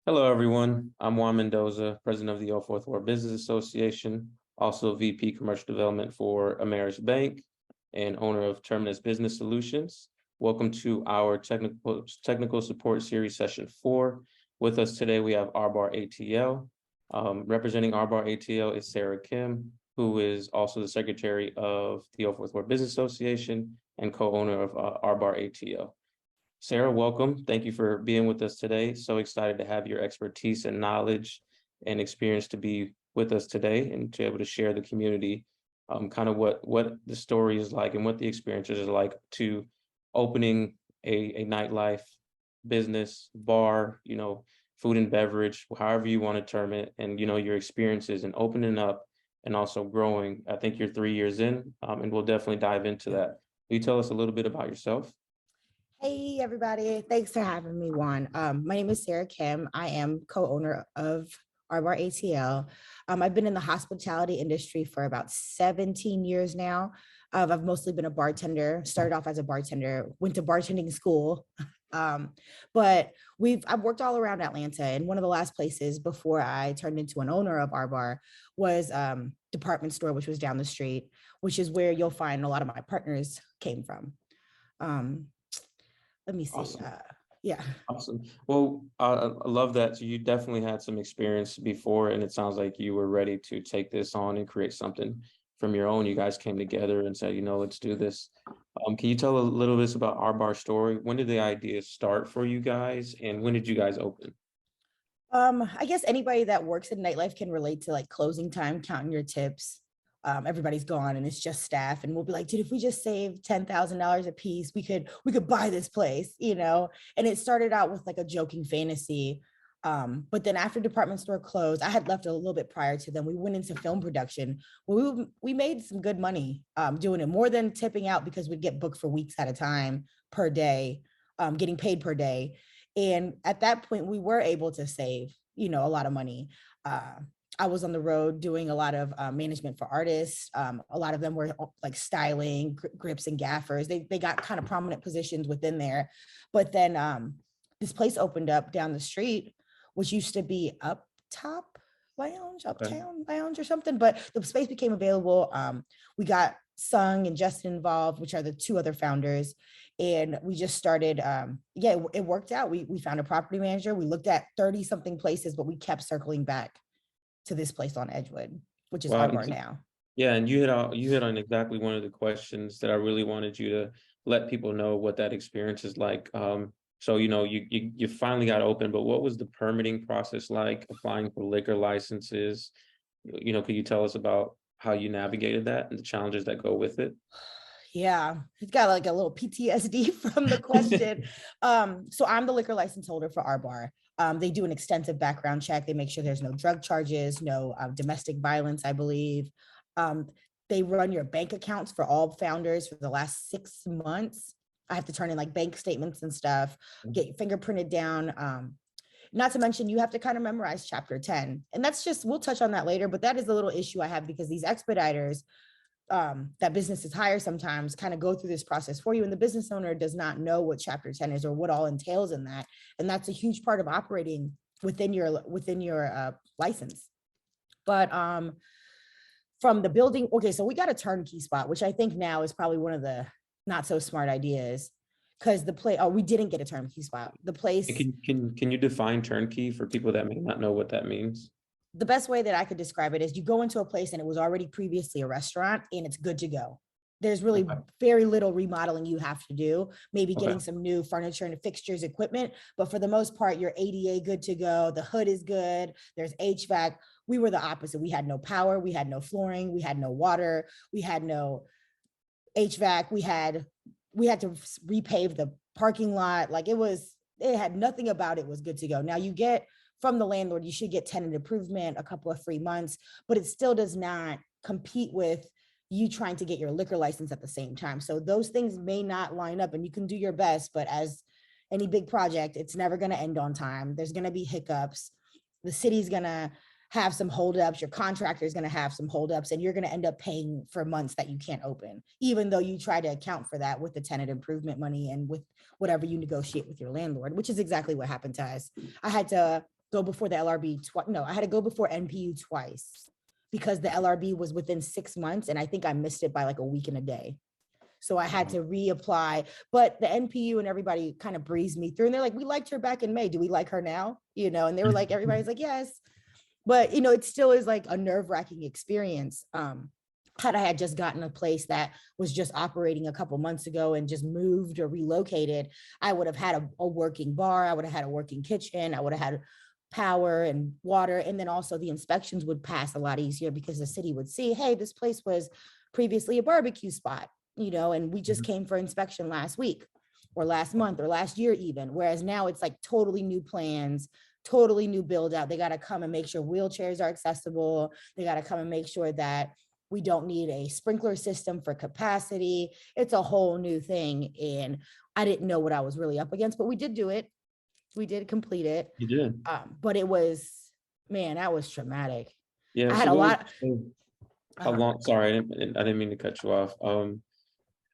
Hello, everyone. I'm Juan Mendoza, President of the 4th Ward Business Association, also VP Commercial Development for Ameris Bank and owner of Terminus Business Solutions. Welcome to our technical support series session 4. With us today, we have RBAR ATL. Representing RBAR ATL is Sarah Kim, who is also the Secretary of the 4th Ward Business Association and co-owner of RBAR ATL. Sarah, welcome. Thank you for being with us today. So excited to have your expertise and knowledge and experience to be with us today and to be able to share the community kind of what the story is like and what the experiences are like to opening a nightlife business, bar, food and beverage, however you want to term it, and your experiences and opening up and also growing. I think you're 3 years in, and we'll definitely dive into that. Will you tell us a little bit about yourself? Hey, everybody. Thanks for having me, Juan. My name is Sarah Kim. I am co-owner of RBAR ATL. I've been in the hospitality industry for about 17 years now. I've mostly been a bartender, started off as a bartender, went to bartending school. But I've worked all around Atlanta, and one of the last places before I turned into an owner of RBAR was department store, which was down the street, which is where you'll find a lot of my partners came from. Let me see. Awesome. Yeah. Awesome. Well, I love that. So you definitely had some experience before, and it sounds like you were ready to take this on and create something from your own. You guys came together and said, let's do this. Can you tell a little bit about RBAR story? When did the idea start for you guys, and when did you guys open? I guess anybody that works in nightlife can relate to like closing time, counting your tips. Everybody's gone and it's just staff, and we'll be like, dude, if we just save $10,000 a piece, we could buy this place, and it started out with like a joking fantasy. But then after department store closed, I had left a little bit prior to them. We went into film production. We made some good money doing it, more than tipping out, because we'd get booked for weeks at a time per day, getting paid per day. And at that point, we were able to save, a lot of money. I was on the road doing a lot of management for artists. A lot of them were like styling, grips and gaffers. They got kind of prominent positions within there. But then this place opened up down the street, which used to be Uptown Lounge or something. But the space became available. We got Sung and Justin involved, which are the two other founders. And we just started, it worked out. We found a property manager. We looked at 30 something places, but we kept circling back to this place on Edgewood, which is RBAR now. Yeah, and you hit on exactly one of the questions that I really wanted you to let people know what that experience is like. So you finally got open, but what was the permitting process like, applying for liquor licenses? Could you tell us about how you navigated that and the challenges that go with it? Yeah, it's got like a little PTSD from the question. So I'm the liquor license holder for RBAR. They do an extensive background check. They make sure there's no drug charges, no domestic violence, I believe. They run your bank accounts for all founders for the last 6 months. I have to turn in like bank statements and stuff, get fingerprinted down. Not to mention, you have to kind of memorize chapter 10. And that's just, we'll touch on that later, but that is a little issue I have, because these expediters that businesses hire sometimes kind of go through this process for you, and the business owner does not know what chapter 10 is or what all entails in that. And that's a huge part of operating within your license. But from the building, okay, so we got a turnkey spot, which I think now is probably one of the not so smart ideas, because we didn't get a turnkey spot. The place. Can you define turnkey for people that may not know what that means? The best way that I could describe it is you go into a place and it was already previously a restaurant and it's good to go. There's really very little remodeling you have to do, maybe getting some new furniture and fixtures, equipment, but for the most part, you're ADA good to go. The hood is good. There's HVAC. We were the opposite. We had no power. We had no flooring. We had no water. We had no HVAC. We had to repave the parking lot. Like it had nothing about it was good to go. Now you get from the landlord, you should get tenant improvement, a couple of free months, but it still does not compete with you trying to get your liquor license at the same time. So those things may not line up, and you can do your best, but as any big project, it's never going to end on time. There's going to be hiccups. The city's going to have some holdups. Your contractor is going to have some holdups, and you're going to end up paying for months that you can't open, even though you try to account for that with the tenant improvement money and with whatever you negotiate with your landlord, which is exactly what happened to us. I had to go before the LRB twice. No, I had to go before NPU twice because the LRB was within 6 months. And I think I missed it by like a week and a day. So I had to reapply, but the NPU and everybody kind of breezed me through and they're like, we liked her back in May. Do we like her now? And they were like, everybody's like, yes. But, it still is like a nerve wracking experience. Had I had just gotten a place that was just operating a couple months ago and just moved or relocated, I would have had a working bar. I would have had a working kitchen. I would have had power and water. And then also the inspections would pass a lot easier because the city would see, hey, this place was previously a barbecue spot, and we just came for inspection last week or last month or last year even. Whereas now it's like totally new plans, totally new build out. They got to come and make sure wheelchairs are accessible. They got to come and make sure that we don't need a sprinkler system for capacity. It's a whole new thing. And I didn't know what I was really up against, but we did do it. We did complete it. You did. But it was, man, that was traumatic. Yeah. I had So a lot. how long, sorry, I didn't mean to cut you off.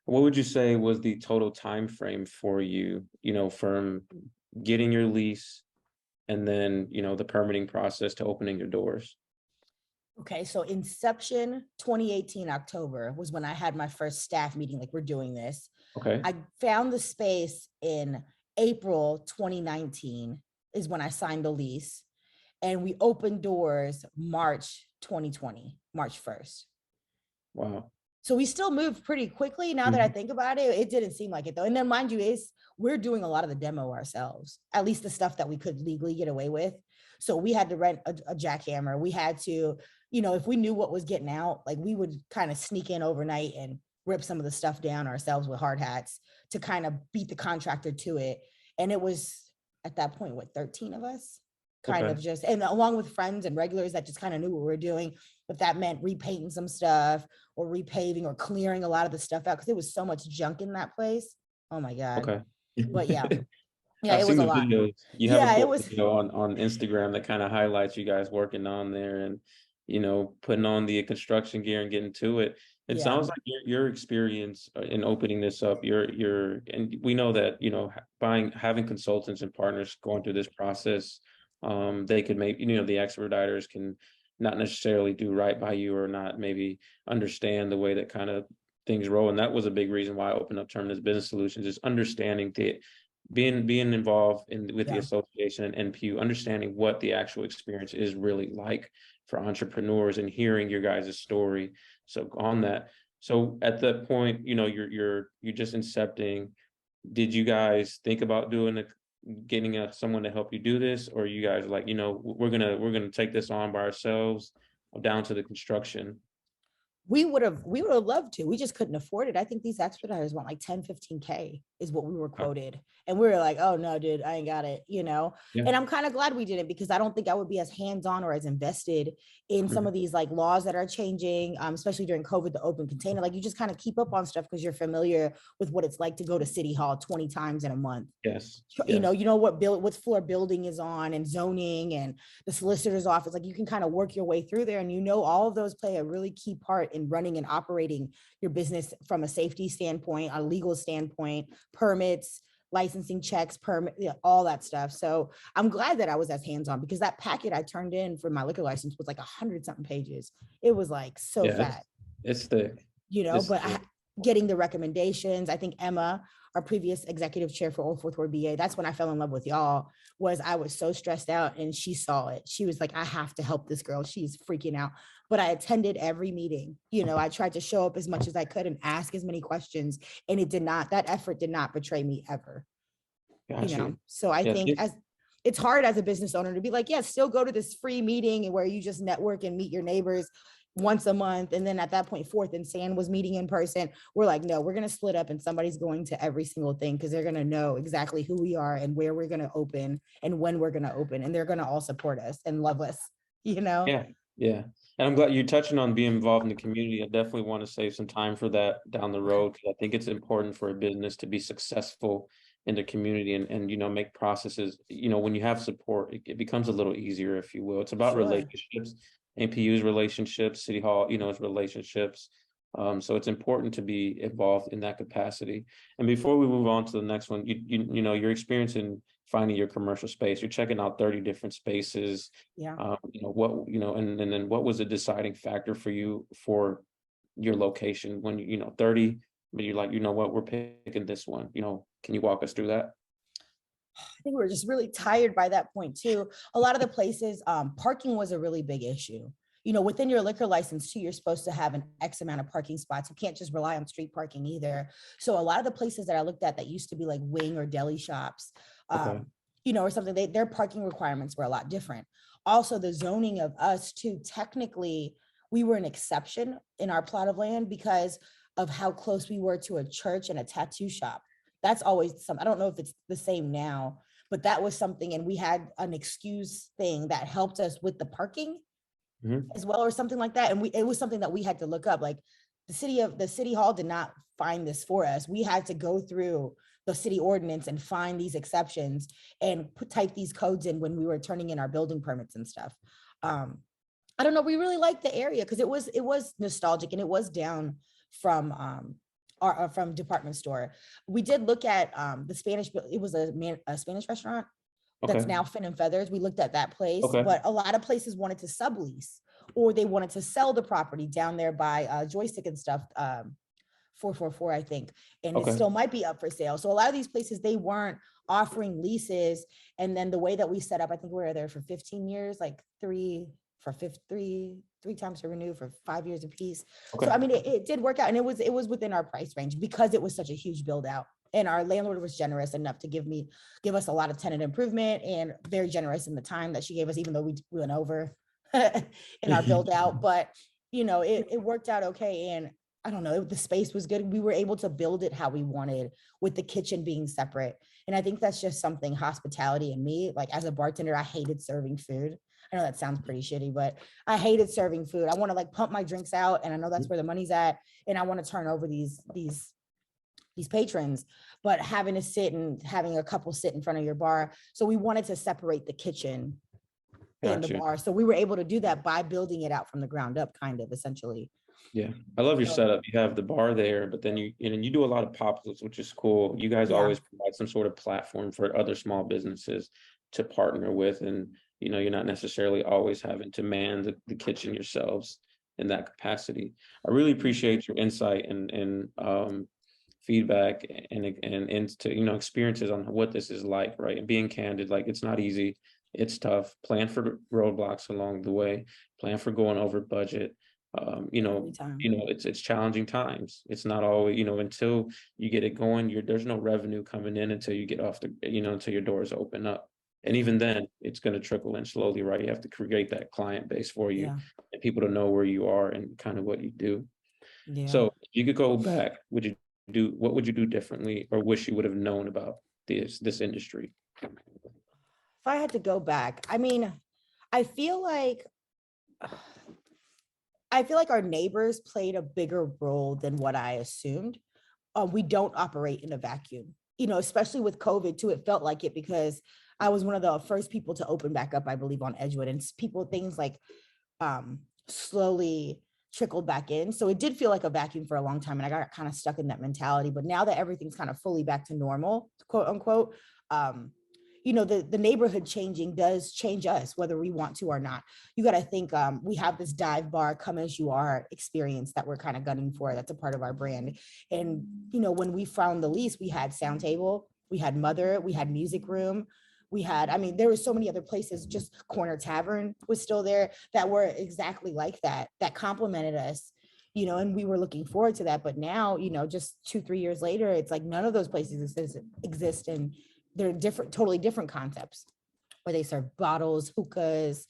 What would you say was the total time frame for you, from getting your lease and then, the permitting process to opening your doors? Okay, so inception 2018 October was when I had my first staff meeting, like we're doing this. Okay. I found the space in April 2019 is when I signed the lease. And we opened doors March 2020, March 1st. Wow. So we still moved pretty quickly. Now that I think about it, it didn't seem like it though. And then mind you, we're doing a lot of the demo ourselves, at least the stuff that we could legally get away with. So we had to rent a jackhammer. We had to, if we knew what was getting out, like we would kind of sneak in overnight and rip some of the stuff down ourselves with hard hats to kind of beat the contractor to it. And it was at that point, 13 of us kind of just, and along with friends and regulars that just kind of knew what we were doing. If that meant repainting some stuff or repaving or clearing a lot of the stuff out, because there was so much junk in that place. Oh my God. Okay. But yeah, I've it seen was a the lot. videos. You have a Yeah, it cool was. video on Instagram that kind of highlights you guys working on there and, putting on the construction gear and getting to it. It Yeah. sounds like your experience in opening this up, and we know that, having consultants and partners going through this process, they could make, the expediters can not necessarily do right by you or not maybe understand the way that kind of things roll. And that was a big reason why I opened up Terminus Business Solutions, is understanding being involved with the association and NPU, understanding what the actual experience is really like for entrepreneurs and hearing your guys' story. So on that, so at that point, you're just incepting. Did you guys think about getting someone to help you do this, or you guys like, we're gonna take this on by ourselves down to the construction? We would have loved to. We just couldn't afford it. I think these expediters want like 10, 15K is what we were quoted. And we were like, oh no, dude, I ain't got it, Yeah. And I'm kind of glad we didn't, because I don't think I would be as hands-on or as invested in some of these like laws that are changing, especially during COVID, the open container. Like you just kind of keep up on stuff because you're familiar with what it's like to go to City Hall 20 times in a month. Yes. You know what floor building is on and zoning and the solicitor's office. Like you can kind of work your way through there, and all of those play a really key part in running and operating your business from a safety standpoint, a legal standpoint, permits, licensing checks, all that stuff. So I'm glad that I was as hands-on, because that packet I turned in for my liquor license was like 100-something pages. It was like so fat. It's thick. Getting the recommendations. I think Emma, our previous executive chair for Old Fourth Ward BA, that's when I fell in love with y'all. I was so stressed out, and she saw it. She was like, I have to help this girl. She's freaking out. But I attended every meeting. I tried to show up as much as I could and ask as many questions. And that effort did not betray me ever. Gotcha. So I think it's hard as a business owner to be like, still go to this free meeting where you just network and meet your neighbors once a month. And then at that point, Fourth and Sand was meeting in person. We're like, no, we're going to split up and somebody's going to every single thing, because they're going to know exactly who we are and where we're going to open and when we're going to open. And they're going to all support us and love us, Yeah. Yeah. And I'm glad you're touching on being involved in the community. I definitely want to save some time for that down the road, because I think it's important for a business to be successful in the community and make processes, when you have support, it becomes a little easier, if you will. It's about relationships. NPU's relationships, City Hall, is relationships. So it's important to be involved in that capacity. And before we move on to the next one, your experience in finding your commercial space. You're checking out 30 different spaces. Yeah. And then what was the deciding factor for you for your location when 30, but you're like, you know what, we're picking this one, can you walk us through that? I think we were just really tired by that point too. A lot of the places, parking was a really big issue. Within your liquor license too, you're supposed to have an X amount of parking spots. You can't just rely on street parking either. So a lot of the places that I looked at that used to be like wing or deli shops, Okay. or something, their parking requirements were a lot different. Also, the zoning of us too, technically, we were an exception in our plot of land because of how close we were to a church and a tattoo shop. That's always some, I don't know if it's the same now, but that was something, and we had an excuse thing that helped us with the parking Mhm. as well, or something like that. And it was something that we had to look up. Like the city hall did not find this for us. We had to go through the city ordinance and find these exceptions and type these codes in when we were turning in our building permits and stuff. Um, I don't know. We really liked the area because it was nostalgic, and it was down from from department store. We did look at the Spanish, but it was a Spanish restaurant that's Okay. now Fin and Feathers. We looked at that place, Okay. but a lot of places wanted to sublease, or they wanted to sell the property down there by Joystick and stuff. 444, I think, and it Okay. still might be up for sale. So a lot of these places, they weren't offering leases. And then the way that we set up, I think we were there for 15 years, like three times to renew for 5 years apiece. Okay. So I mean, it did work out, and it was within our price range because it was such a huge build out. And our landlord was generous enough to give us a lot of tenant improvement, and very generous in the time that she gave us, even though we went over in our build out. But it worked out okay. And I don't know, the space was good. We were able to build it how we wanted, with the kitchen being separate. And I think that's just something, hospitality in me. Like as a bartender, I hated serving food. I know that sounds pretty shitty, but I hated serving food. I want to like pump my drinks out, and I know that's where the money's at. And I want to turn over these patrons, but having to sit and having a couple sit in front of your bar. So we wanted to separate the kitchen and the Gotcha. bar. So we were able to do that by building it out from the ground up, kind of, essentially. Yeah, I love your So setup. You have the bar there, but then you do a lot of pop-ups, which is cool. You guys yeah, always provide some sort of platform for other small businesses to partner with, and you're not necessarily always having to man the kitchen yourselves in that capacity. I really appreciate your insight and feedback and into experiences on what this is like, right? And being candid, like it's not easy, it's tough. Plan for roadblocks along the way, plan for going over budget. every time. It's challenging times. It's not always, until you get it going, there's no revenue coming in until you get off until your doors open up. And even then, it's going to trickle in slowly, right? You have to create that client base for you Yeah, and people to know where you are and kind of what you do. yeah. So if you could go back, what would you do differently or wish you would have known about this industry? If I had to go back, I mean, I feel like our neighbors played a bigger role than what I assumed. We don't operate in a vacuum, especially with COVID too. It felt like it because I was one of the first people to open back up, I believe, on Edgewood, and things like slowly trickled back in. So it did feel like a vacuum for a long time, and I got kind of stuck in that mentality. But now that everything's kind of fully back to normal, quote unquote, the neighborhood changing does change us, whether we want to or not. You got to think, we have this dive bar, come as you are experience that we're kind of gunning for. That's a part of our brand. And, when we found the lease, we had Sound Table, we had Mother, we had Music Room. I mean, there were so many other places, just Corner Tavern was still there, that were exactly like that complimented us, and we were looking forward to that. But now, just 2-3 years later, it's like none of those places exist, and they're totally different concepts, where they serve bottles, hookahs,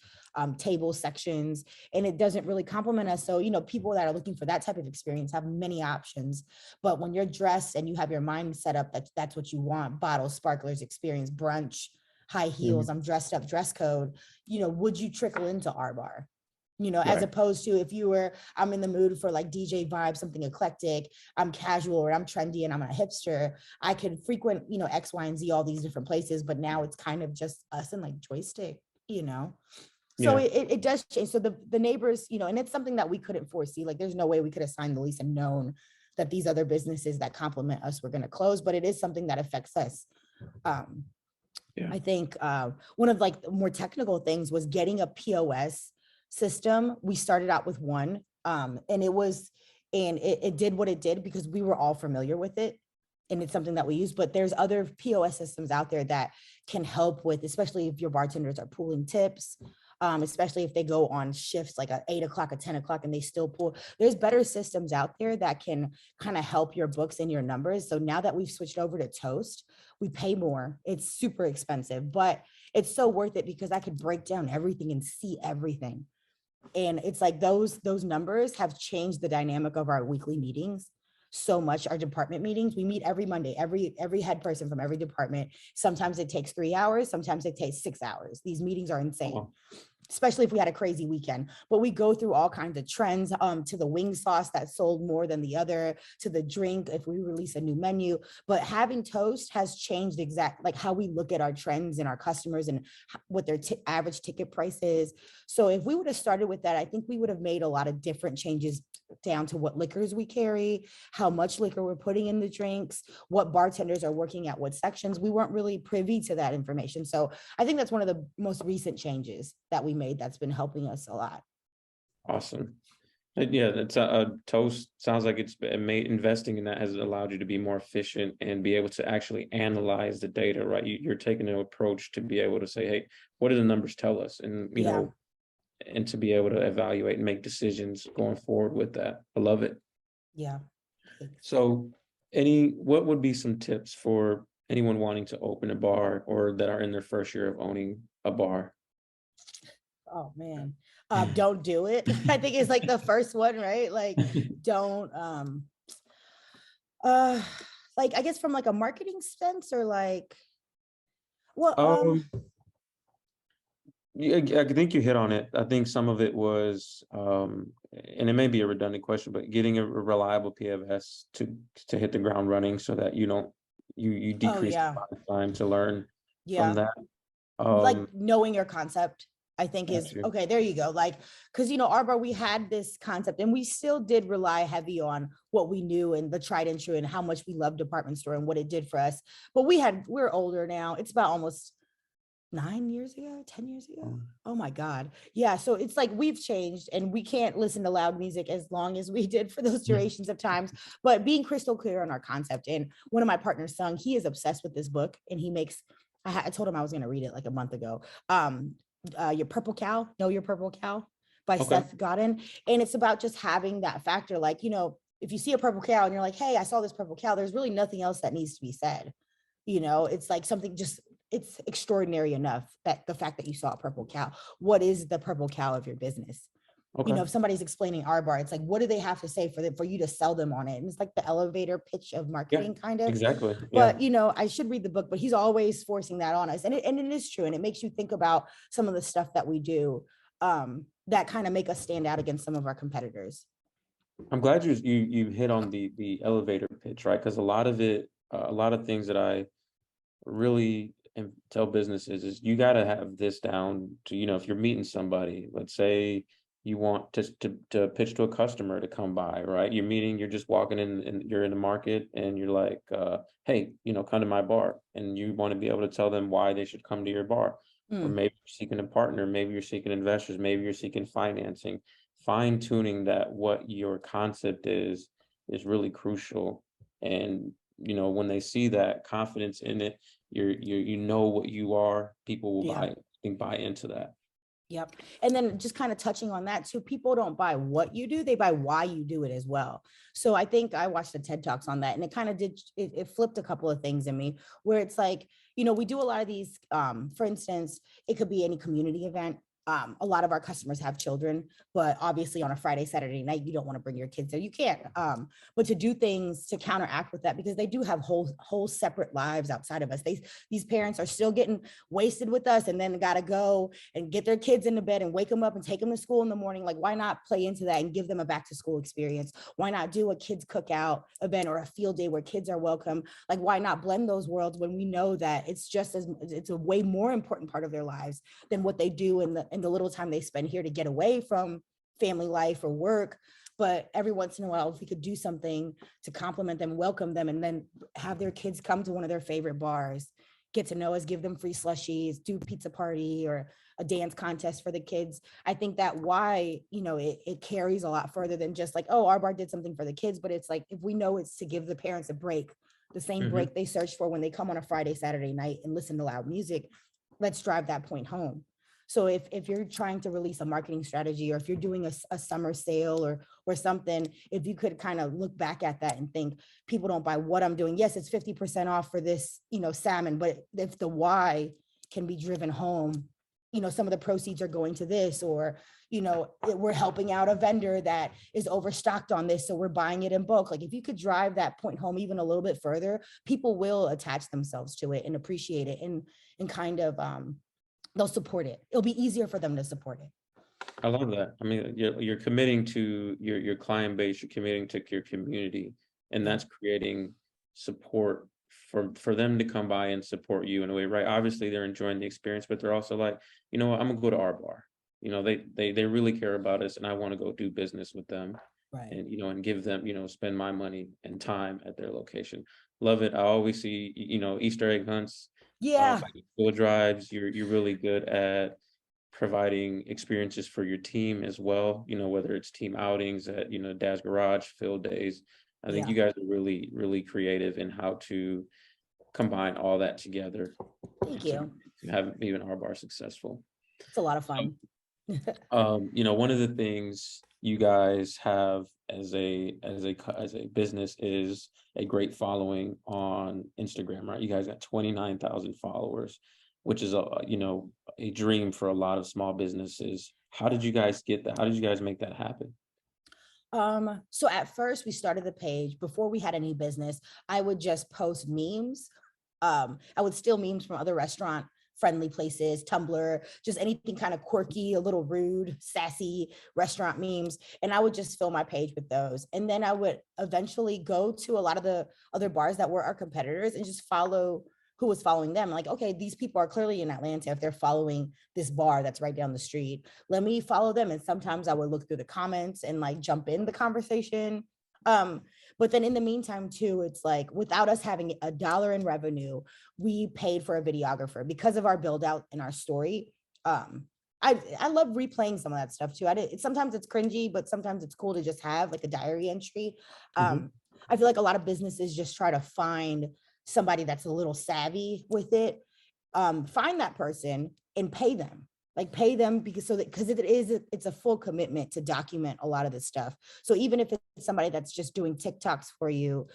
table sections, and it doesn't really complement us. So, people that are looking for that type of experience have many options. But when you're dressed and you have your mind set up that that's what you want, bottles, sparklers, experience, brunch, high heels, Mhm. I'm dressed up, dress code, would you trickle into our bar? As Right. opposed to if I'm in the mood for like DJ vibe, something eclectic, I'm casual, or I'm trendy and I'm a hipster, I could frequent, X, Y, and Z, all these different places. But now it's kind of just us and like Joystick, So Yeah. it does change. So the neighbors, and it's something that we couldn't foresee. Like there's no way we could have signed the lease and known that these other businesses that complement us were going to close, but it is something that affects us. Um, Yeah. I think one of like the more technical things was getting a POS system. We started out with one, and it did what it did because we were all familiar with it. And it's something that we use, but there's other POS systems out there that can help with, especially if your bartenders are pooling tips, especially if they go on shifts like at 8 o'clock or 10 o'clock and they still pull. There's better systems out there that can kind of help your books and your numbers. So now that we've switched over to Toast, we pay more. It's super expensive, but it's so worth it because I could break down everything and see everything. And it's like those numbers have changed the dynamic of our weekly meetings so much. Our department meetings, we meet every Monday, every head person from every department. Sometimes it takes 3 hours, sometimes it takes 6 hours. These meetings are insane. Oh, Especially if we had a crazy weekend, but we go through all kinds of trends, to the wing sauce that sold more than the other, to the drink if we release a new menu. But having Toast has changed like how we look at our trends and our customers and what their average ticket price is. So if we would have started with that, I think we would have made a lot of different changes down to what liquors we carry, how much liquor we're putting in the drinks, what bartenders are working at what sections. We weren't really privy to that information. So I think that's one of the most recent changes that we made that's been helping us a lot. awesome. Yeah, that's a Toast sounds like it's been made investing in that has allowed you to be more efficient and be able to actually analyze the data, right? You're taking an approach to be able to say, hey, what do the numbers tell us? And Yeah, and to be able to evaluate and make decisions going forward with that. I love it. yeah. Thanks. So what would be some tips for anyone wanting to open a bar or that are in their first year of owning a bar? Oh man. Don't do it. I think it's like the first one, right? Like don't uh like I guess from like a marketing sense or like well Um, yeah, I think you hit on it. I think some of it was, and it may be a redundant question, but getting a reliable PFS to hit the ground running so that you don't you oh decrease the yeah. amount of time to learn from Yeah. that. Like Um, knowing your concept, I think got is you. okay. There you go. Like, because our bar, we had this concept and we still did rely heavy on what we knew and the tried and true and how much we loved department store and what it did for us. But we're older now. It's about almost 9 years ago, 10 years ago. Oh my God. Yeah. So it's like we've changed and we can't listen to loud music as long as we did for those durations of times, but being crystal clear on our concept. And one of my partners, Sung, he is obsessed with this book and he makes, I told him I was going to read it like a month ago. Your Purple Cow, Know Your Purple Cow by Okay. Seth Godin. And it's about just having that factor. Like, if you see a purple cow and you're like, hey, I saw this purple cow, there's really nothing else that needs to be said. It's like something just it's extraordinary enough that the fact that you saw a purple cow, what is the purple cow of your business? Okay. If somebody's explaining our bar, it's like, what do they have to say for you to sell them on it? And it's like the elevator pitch of Yeah, marketing kind of. exactly. Yeah. But I should read the book, but he's always forcing that on us. And it is true. And it makes you think about some of the stuff that we do, that kind of make us stand out against some of our competitors. I'm glad you hit on the elevator pitch, right? Because a lot of things that I really tell businesses is you got to have this down to, if you're meeting somebody, let's say you want to pitch to a customer to come by, right? You're just walking in and you're in the market and you're like, hey, come to my bar, and you want to be able to tell them why they should come to your bar. Or Mm, maybe you're seeking a partner, maybe you're seeking investors, maybe you're seeking financing. Fine tuning that what your concept is really crucial. And when they see that confidence in it, you know what you are, people will yeah. buy into that. Yep. And then just kind of touching on that too, people don't buy what you do, they buy why you do it as well. So I think I watched the TED Talks on that and it kind of it flipped a couple of things in me where it's like, we do a lot of these, for instance, it could be any community event. A lot of our customers have children, but obviously on a Friday, Saturday night, you don't want to bring your kids there. You can't. But to do things to counteract with that, because they do have whole separate lives outside of us. These parents are still getting wasted with us and then got to go and get their kids into bed and wake them up and take them to school in the morning. Like, why not play into that and give them a back to school experience? Why not do a kids cookout event or a field day where kids are welcome? Like, why not blend those worlds when we know that it's a way more important part of their lives than what they do in the little time they spend here to get away from family life or work. But every once in a while, if we could do something to compliment them, welcome them, and then have their kids come to one of their favorite bars, get to know us, give them free slushies, do pizza party or a dance contest for the kids. I think that why, it carries a lot further than just like, oh, our bar did something for the kids, but it's like, if we know it's to give the parents a break, the same Mhm. break they search for when they come on a Friday, Saturday night and listen to loud music, let's drive that point home. So if you're trying to release a marketing strategy, or if you're doing a summer sale or something, if you could kind of look back at that and think, people don't buy what I'm doing. Yes, it's 50% off for this, salmon, but if the why can be driven home, some of the proceeds are going to this, or, we're helping out a vendor that is overstocked on this, so we're buying it in bulk. Like if you could drive that point home even a little bit further, people will attach themselves to it and appreciate it, and kind of they'll support it. It'll be easier for them to support it. I love that. I mean, you're committing to your client base, you're committing to your community, and Yeah. that's creating support for them to come by and support you in a way, right? Obviously, they're enjoying the experience, but they're also like, you know what, I'm gonna go to our bar. They really care about us, and I want to go do business with them, Right. and and give them, spend my money and time at their location. Love it. I always see, Easter egg hunts, Yeah. field drives. You're really good at providing experiences for your team as well, whether it's team outings at, Dad's Garage, field days. I think Yeah. you guys are really, really creative in how to combine all that together Thank to, you. to have even our bar successful. It's a lot of fun. One of the things you guys have as a business is a great following on Instagram, right? You guys got 29,000 followers, which is a dream for a lot of small businesses. How did you guys get that? How did you guys make that happen? So at first we started the page before we had any business. I would just post memes. I would steal memes from other restaurant friendly places, Tumblr, just anything kind of quirky, a little rude, sassy restaurant memes. And I would just fill my page with those. And then I would eventually go to a lot of the other bars that were our competitors and just follow who was following them. Like, okay, these people are clearly in Atlanta. If they're following this bar that's right down the street, let me follow them. And sometimes I would look through the comments and like jump in the conversation. But then in the meantime, too, it's like without us having a dollar in revenue, we paid for a videographer because of our build out and our story. I love replaying some of that stuff too. Sometimes it's cringy, but sometimes it's cool to just have like a diary entry. Mhm. I feel like a lot of businesses just try to find somebody that's a little savvy with it. Find that person and pay them. Like pay them because it's a full commitment to document a lot of this stuff. So even if it's somebody that's just doing TikToks for you,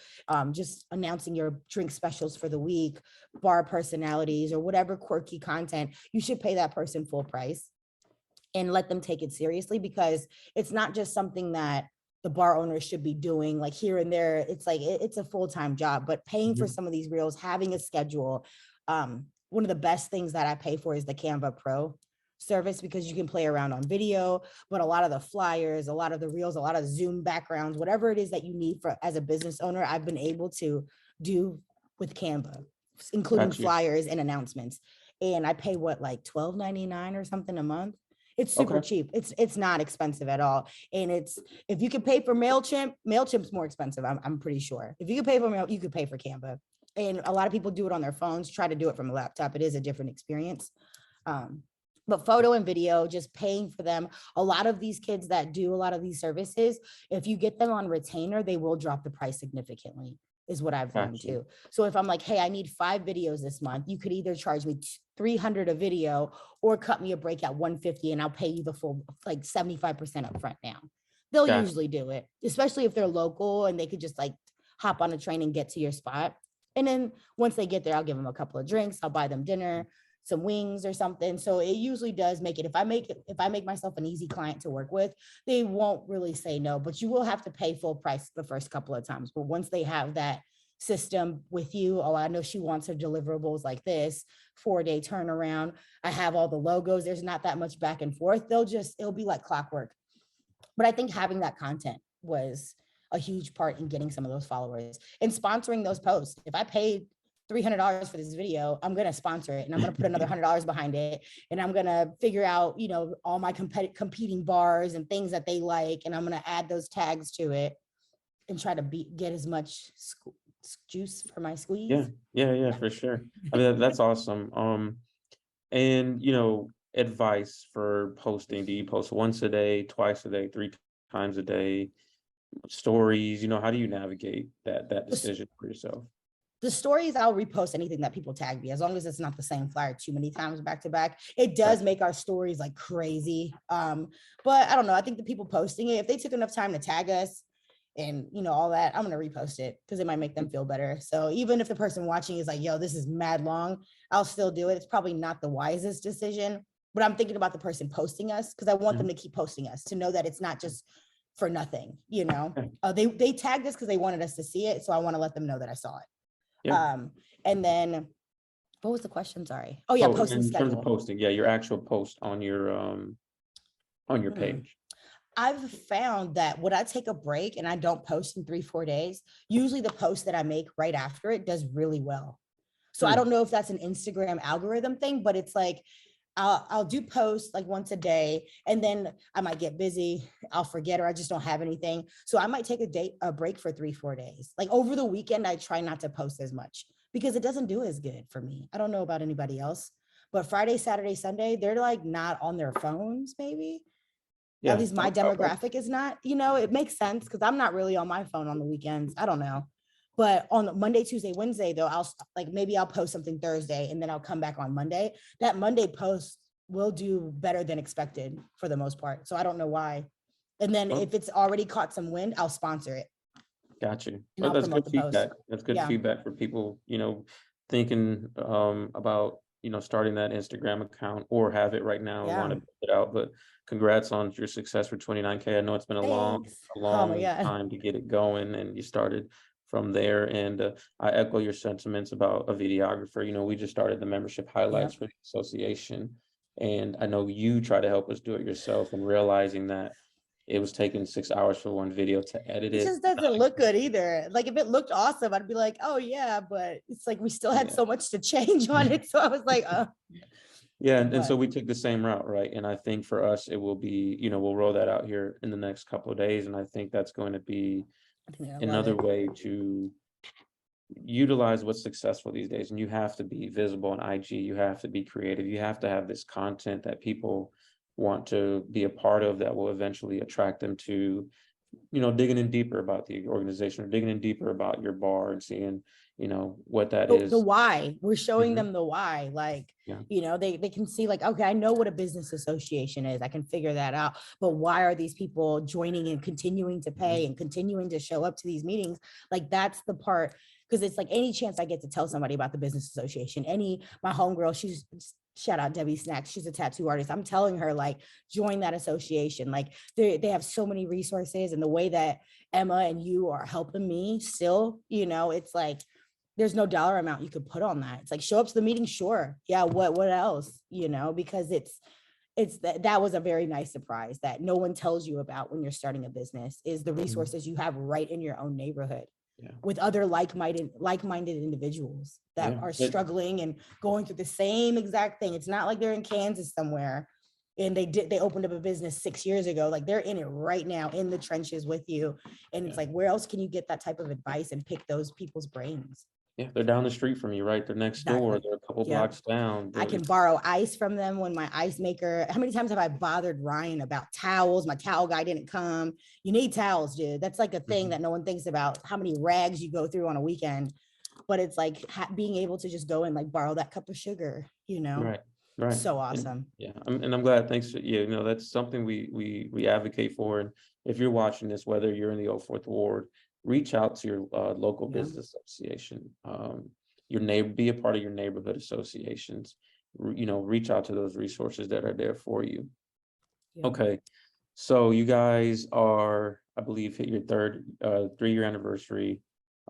just announcing your drink specials for the week, bar personalities, or whatever quirky content, you should pay that person full price and let them take it seriously, because it's not just something that the bar owners should be doing like here and there. It's like it's a full-time job, but paying for Mhm. some of these reels, having a schedule. One of the best things that I pay for is the Canva Pro service, because you can play around on video, but a lot of the flyers, a lot of the reels, a lot of Zoom backgrounds, whatever it is that you need for as a business owner, I've been able to do with Canva, including Got you. flyers and announcements. And I pay what, like $12.99 or something a month. It's super Okay. cheap. It's not expensive at all. And if you can pay for MailChimp's more expensive. I'm pretty sure. If you can pay for Mail, you could pay for Canva. And a lot of people do it on their phones, try to do it from a laptop. It is a different experience. But photo and video, just paying for them. A lot of these kids that do a lot of these services, if you get them on retainer, they will drop the price significantly, is what I've learned Got you. too. So if I'm like, hey, I need 5 videos this month, you could either charge me $300 a video or cut me a break at $150 and I'll pay you the full like 75% up front now. They'll Got usually do it, especially if they're local and they could just like hop on a train and get to your spot. And then once they get there, I'll give them a couple of drinks, I'll buy them dinner, some wings or something. So it usually does make it. If I make myself an easy client to work with, they won't really say no, but you will have to pay full price the first couple of times. But once they have that system with you, oh, I know she wants her deliverables like this, 4-day turnaround. I have all the logos. There's not that much back and forth. It'll be like clockwork. But I think having that content was a huge part in getting some of those followers and sponsoring those posts. If I paid $300 for this video, I'm going to sponsor it and I'm going to put another $100 behind it. And I'm going to figure out, all my competing bars and things that they like. And I'm going to add those tags to it and try to get as much juice for my Yeah, squeeze. yeah, for sure. I mean, that's awesome. And advice for posting. Do you post once a day, twice a day, three times a day? Stories, how do you navigate that The, decision for yourself? the stories, I'll repost anything that people tag me, as long as it's not the same flyer too many times back to back. It Right. does make our stories like crazy. But I don't know. I think the people posting it, if they took enough time to tag us and all that, I'm gonna repost it because it might make them feel better. So even if the person watching is like, yo, this is mad long, I'll still do it. It's probably not the wisest decision, but I'm thinking about the person posting us because I want them Mhm. to keep posting us to know that it's not just for nothing. Yeah. They tagged us because they wanted us to see it. So I want to let them know that I saw it. Yeah. And then what was the question? Sorry. Oh yeah, Oh, posting in terms of schedule. posting, yeah, your actual post on your Hmm. page. I've found that when I take a break and I don't post in 3, 4 days, usually the post that I make right after it does really well. So I Hmm. don't know if that's an Instagram algorithm thing, but it's like I'll do posts like once a day, and then I might get busy, I'll forget, or I just don't have anything. So I might take a break for 3, 4 days. Like over the weekend, I try not to post as much because it doesn't do as good for me. I don't know about anybody else, but Friday, Saturday, Sunday, they're like not on their phones, maybe. At Yeah. least my demographic is not, it makes sense because I'm not really on my phone on the weekends. I don't know. But on Monday, Tuesday, Wednesday, though, I'll like maybe I'll post something Thursday and then I'll come back on Monday. That Monday post will do better than expected for the most part. So I don't know why. And then Well, if it's already caught some wind, I'll sponsor it got you. and Well, I'll that's promote good the post. feedback. That's good Yeah. feedback for people, thinking about, starting that Instagram account or have it right now and want Yeah. to build it out. But congrats on your success with 29K. I know it's been a long, Thanks. a Oh my long God. time to get it going, and you started from there. And I echo your sentiments about a videographer. We just started the membership Yeah. highlights for the association. And I know you try to help us do it yourself, and realizing that it was taking 6 hours for one video to edit It it. just doesn't look good either. Like if it looked awesome, I'd be like, oh yeah, but it's like we still had Yeah. so much to change on it. So I was like, Yeah, and so but we took the same route, right? And I think for us, it will be, we'll roll that out here in the next couple of days. And I think that's going to be I think I love another it. way to utilize what's successful these days. And you have to be visible on IG, you have to be creative, you have to have this content that people want to be a part of that will eventually attract them to, digging in deeper about the organization or digging in deeper about your bar and seeing, what that The is. why, we're showing Mhm. them the why, like, Yeah. they can see like, okay, I know what a business association is, I can figure that out, but why are these people joining and continuing to Mhm. pay and continuing to show up to these meetings? Like that's the part, because it's like any chance I get to tell somebody about the business association, my homegirl, she's, shout out Debbie Snacks, she's a tattoo artist, I'm telling her like join that association. Like they have so many resources, and the way that Emma and you are helping me still, it's like there's no dollar amount you could put on that. It's like show up to the meeting, sure. Yeah, what else? Because that was a very nice surprise that no one tells you about when you're starting a business, is the Mhm. resources you have right in your own neighborhood Yeah. with other like-minded individuals that Yeah. are struggling and going through the same exact thing. It's not like they're in Kansas somewhere and they opened up a business 6 years ago. Like they're in it right now in the trenches with you. And it's Yeah. like, where else can you get that type of advice and pick those people's brains? Yeah, they're down the street from you, right? They're next door. Exactly. They're a couple Yep. blocks down. I can borrow ice from them when my ice maker. How many times have I bothered Ryan about towels? My towel guy didn't come. You need towels, dude. That's like a thing Mhm. that no one thinks about, how many rags you go through on a weekend. But it's like being able to just go and like borrow that cup of sugar. Right, right. So And awesome. yeah, I'm glad. Thanks for you. That's something we advocate for. And if you're watching this, whether you're in the Old Fourth Ward, reach out to your local Yeah. business association. Your neighbor, be a part of your neighborhood associations. Reach out to those resources that are there for you. Yeah. Okay, so you guys are, I believe, hit your third 3-year anniversary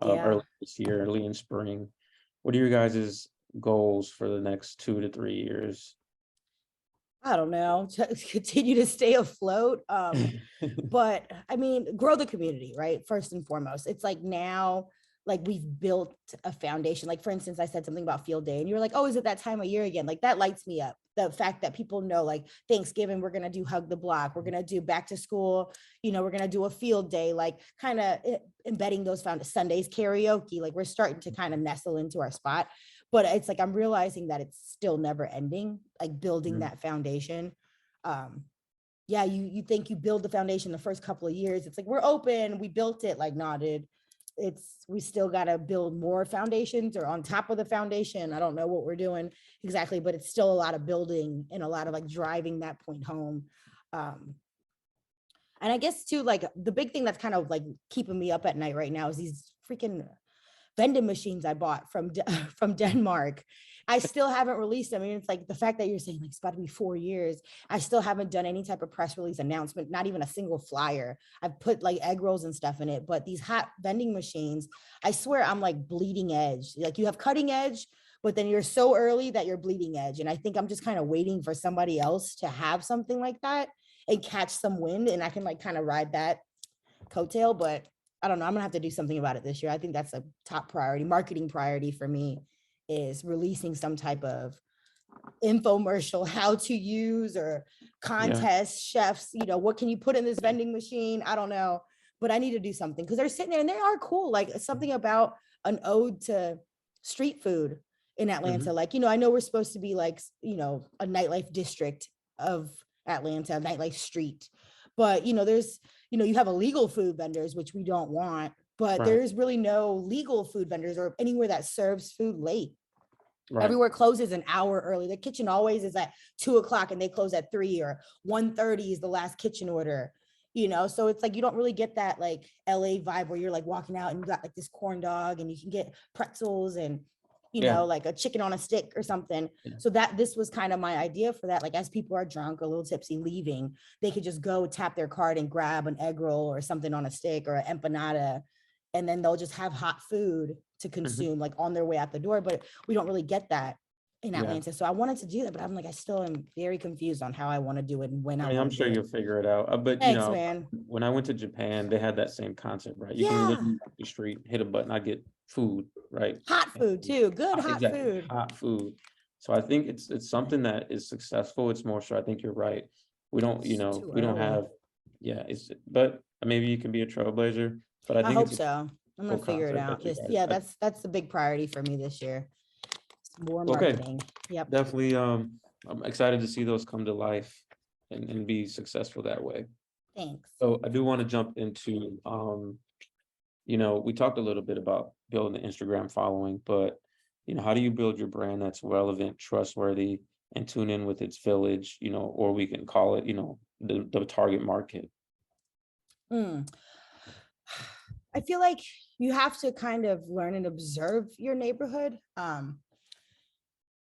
Yeah. early this year, early in spring. What are your guys' goals for the next 2 to 3 years? I don't know. Continue to stay afloat. But I mean, grow the community, right? First and foremost, it's like now, like we've built a foundation. Like for instance, I said something about field day and you're like, oh, is it that time of year again? Like that lights me up. The fact that people know, like Thanksgiving, we're going to do hug the block. We're going to do back to school. We're going to do a field day, like kind of embedding those Sundays karaoke. Like we're starting to kind of nestle into our spot, but it's like, I'm realizing that it's still never ending, like building that foundation. Yeah, you think you build the foundation the first couple of years. It's like, we're open, we built it. Like, nah, dude, we still got to build more foundations or on top of the foundation. I don't know what we're doing exactly, but it's still a lot of building and a lot of like driving that point home. And I guess too, like the big thing that's kind of like keeping me up at night right now is these freaking vending machines I bought from from Denmark. I still haven't released them. I mean, it's like the fact that you're saying like it's about to be 4 years. I still haven't done any type of press release announcement, not even a single flyer. I've put like egg rolls and stuff in it, but these hot vending machines, I swear I'm like bleeding edge. Like you have cutting edge, but then you're so early that you're bleeding edge. And I think I'm just kind of waiting for somebody else to have something like that and catch some wind, and I can like kind of ride that coattail. But I don't know, I'm gonna have to do something about it this year. I think that's a top priority, marketing priority for me, is releasing some type of infomercial, how to use or contest chefs, what can you put in this vending machine? I don't know, but I need to do something because they're sitting there and they are cool. Like something about an ode to street food in Atlanta. Like, I know we're supposed to be like, a nightlife district of Atlanta, nightlife street, but there's, you have illegal food vendors, which we don't want, but there's really no legal food vendors or anywhere that serves food late. Everywhere closes an hour early. The kitchen always is at 2:00 and they close at 3, or 1:30 is the last kitchen order. So it's like you don't really get that like LA vibe where you're like walking out and you got like this corn dog and you can get pretzels and like a chicken on a stick or something. So that this was kind of my idea for that. Like as people are drunk or a little tipsy leaving, they could just go tap their card and grab an egg roll or something on a stick or an empanada, and then they'll just have hot food to consume like on their way out the door. But we don't really get that in Atlanta. So I wanted to do that, but I'm like, I still am very confused on how I want to do it and when I I'm want to sure do it. you'll figure it out. But Thanks, man. when I went to Japan, they had that same concept, right? You can literally walk the street, hit a button, I get food, right? Hot food too. Good hot Exactly, food. hot food. So I think it's something that is successful. It's more so I think you're right. We don't, we don't have, but maybe you can be a trailblazer. But I I think hope it's so. I'm gonna figure it out. That's the big priority for me this year. More marketing. Yep. Definitely. I'm excited to see those come to life and be successful that way. Thanks. So I do want to jump into, we talked a little bit about building the Instagram following, but how do you build your brand that's relevant, trustworthy, and tune in with its village, or we can call it, the target market? I feel like you have to kind of learn and observe your neighborhood.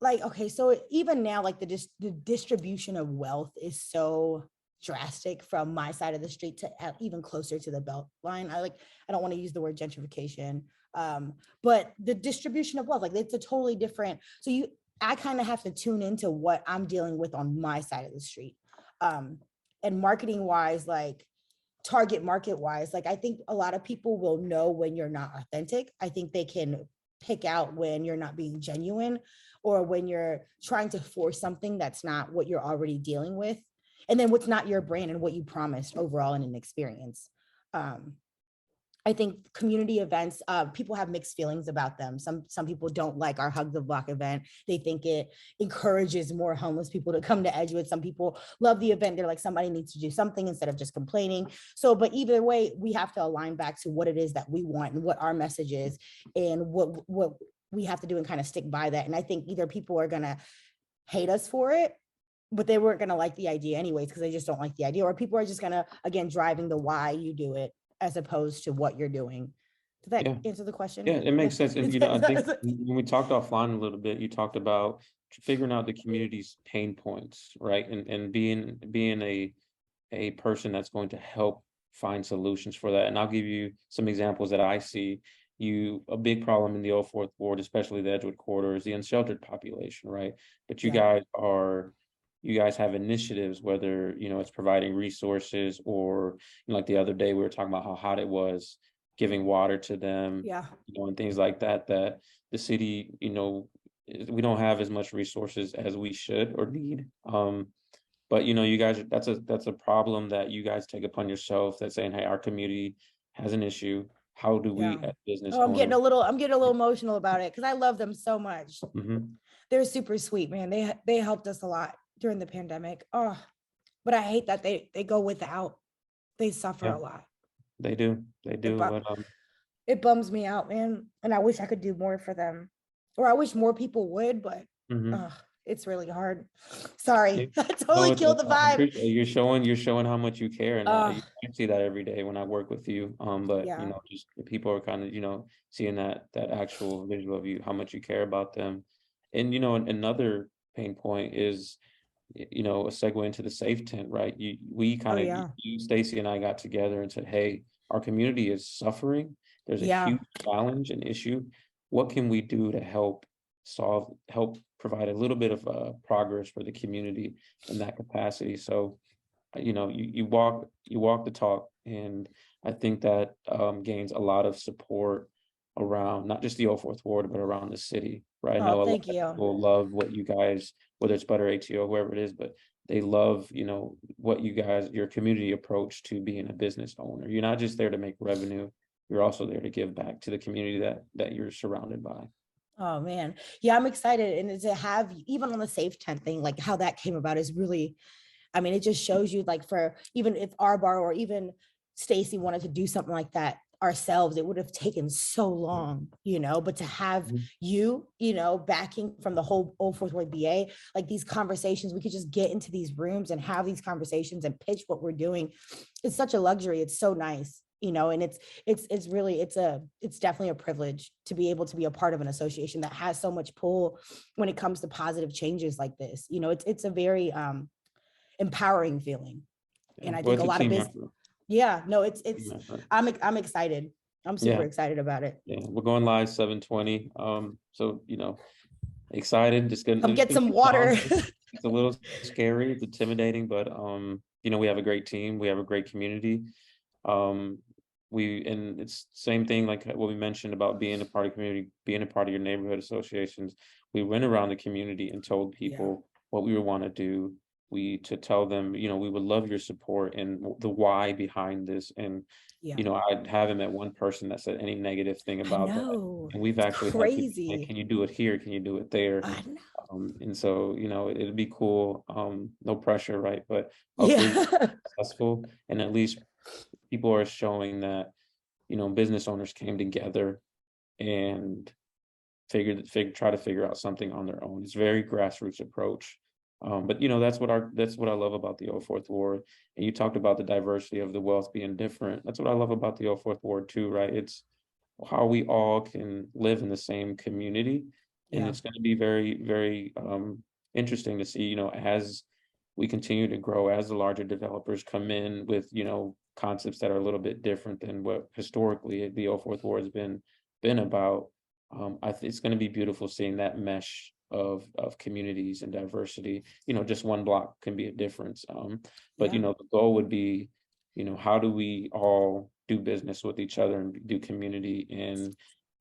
Like, okay, so even now, like the distribution of wealth is so drastic from my side of the street to even closer to the belt line. I don't want to use the word gentrification, but the distribution of wealth, like it's a totally different. So I kind of have to tune into what I'm dealing with on my side of the street. And marketing wise, like target market wise, like I think a lot of people will know when you're not authentic. I think they can pick out when you're not being genuine or when you're trying to force something that's not what you're already dealing with, and then what's not your brand and what you promised overall in an experience. I think community events, people have mixed feelings about them. Some people don't like our Hug the Block event. They think it encourages more homeless people to come to Edgewood. Some people love the event. They're like, somebody needs to do something instead of just complaining. So, but either way, we have to align back to what it is that we want and what our message is and what we have to do and kind of stick by that. And I think either people are gonna hate us for it, but they weren't gonna like the idea anyways because they just don't like the idea, or people are just gonna, again, driving the why you do it as opposed to what you're doing. Did that answer the question? Yeah, it makes sense. And I think when we talked offline a little bit, you talked about figuring out the community's pain points, right? And being a person that's going to help find solutions for that. And I'll give you some examples that I see. A big problem in the 04th ward, especially the Edgewood corridor, is the unsheltered population, right? But you guys have initiatives, whether it's providing resources or like the other day we were talking about how hot it was. giving water to them, Yeah. and things like that, that the city, we don't have as much resources as we should or need. But you guys, that's a problem that you guys take upon yourself, that's saying, hey, our community has an issue. How do we Yeah. as business Oh, owners? I'm getting a little emotional about it because I love them so much. Mhm. They're super sweet, man. They helped us a lot during the pandemic. Oh, but I hate that they go without. They suffer Yeah, a lot. they do. They It do. bu- But it bums me out, man. And I wish I could do more for them. Or I wish more people would, but mhm. it's really hard. Sorry. Yeah. I No, totally killed the I vibe. appreciate you're showing how much you care, and Uh I see that every day when I work with you. But yeah. just people are kind of seeing that actual visual of you, how much you care about them, and another pain point is a segue into the safe tent, right? We Oh kind of yeah. you, Stacy and I got together and said, hey, our community is suffering. There's a Yeah. huge challenge and issue. What can we do to help provide a little bit of progress for the community in that capacity? So, you walk the talk, and I think that gains a lot of support around not just the Old Fourth Ward, but around the city, right? I Oh, know a lot thank of you. people love what you guys, whether it's Butter ATO, whoever it is, but they love, what you guys, your community approach to being a business owner. You're not just there to make revenue, you're also there to give back to the community that you're surrounded by. Oh man. Yeah, I'm excited. And to have even on the safe tent thing, like how that came about is really, I mean, it just shows you like for even if our bar or even Stacy wanted to do something like that ourselves, it would have taken so long, but to have Mhm. backing from the whole Old Fourth Ward BA, like these conversations, we could just get into these rooms and have these conversations and pitch what we're doing. It's such a luxury. It's so nice. And it's really it's definitely a privilege to be able to be a part of an association that has so much pull when it comes to positive changes like this. It's a very empowering feeling. Yeah. And I Well, think a it's a lot of team business, effort. yeah, no, Team effort. I'm excited. I'm super Yeah. excited about it. Yeah. We're going live 7:20. So excited, just gonna Come it's get gonna some be water. challenging. It's a little scary, it's intimidating, but we have a great team, we have a great community. Um, and it's same thing like what we mentioned about being a part of community, being a part of your neighborhood associations. We went around the community and told Yeah, people what we would want to do. To tell them, we would love your support and the why behind this. And yeah, I haven't met one person that said any negative thing I about that. know. And we've It's actually had people say, crazy. can you do it here? Can you do it there? I know. And so, it'd be cool. No pressure, right? But hopefully we're Yeah. successful, and at least people are showing that, business owners came together and try to figure out something on their own. It's very grassroots approach. But that's what I love about the O Fourth Ward. And you talked about the diversity of the wealth being different. That's what I love about the O Fourth Ward too, right? It's how we all can live in the same community. And Yeah. it's going to be very, very interesting to see, as we continue to grow, as the larger developers come in with, concepts that are a little bit different than what historically the O Fourth Ward has been about. It's going to be beautiful seeing that mesh of communities and diversity. Just one block can be a difference. But Yeah. the goal would be, how do we all do business with each other and do community? And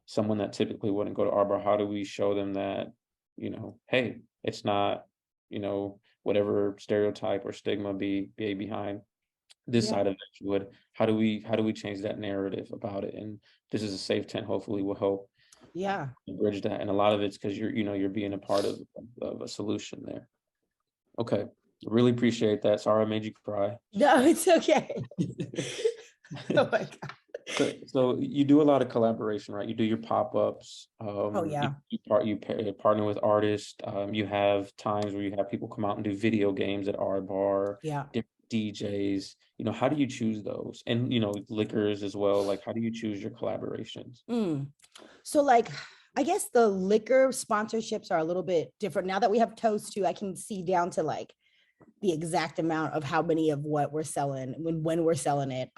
someone that typically wouldn't go to Arbor, how do we show them that, hey, it's not, whatever stereotype or stigma be behind this Yeah. side of Edgewood? How do we change that narrative about it? And this is a safe tent, hopefully will help Yeah. bridge that. And a lot of it's because you're being a part of a solution there. Okay. Really appreciate that. Sorry I made you cry. No, it's okay. Oh my God. So you do a lot of collaboration, right? You do your pop-ups. Oh yeah. Partner with artists. You have times where you have people come out and do video games at our bar, Yeah. different DJs. How do you choose those? And liquors as well. Like, how do you choose your collaborations? Mm. So like I guess the liquor sponsorships are a little bit different. Now that we have Toast too, I can see down to like the exact amount of how many of what we're selling when we're selling it.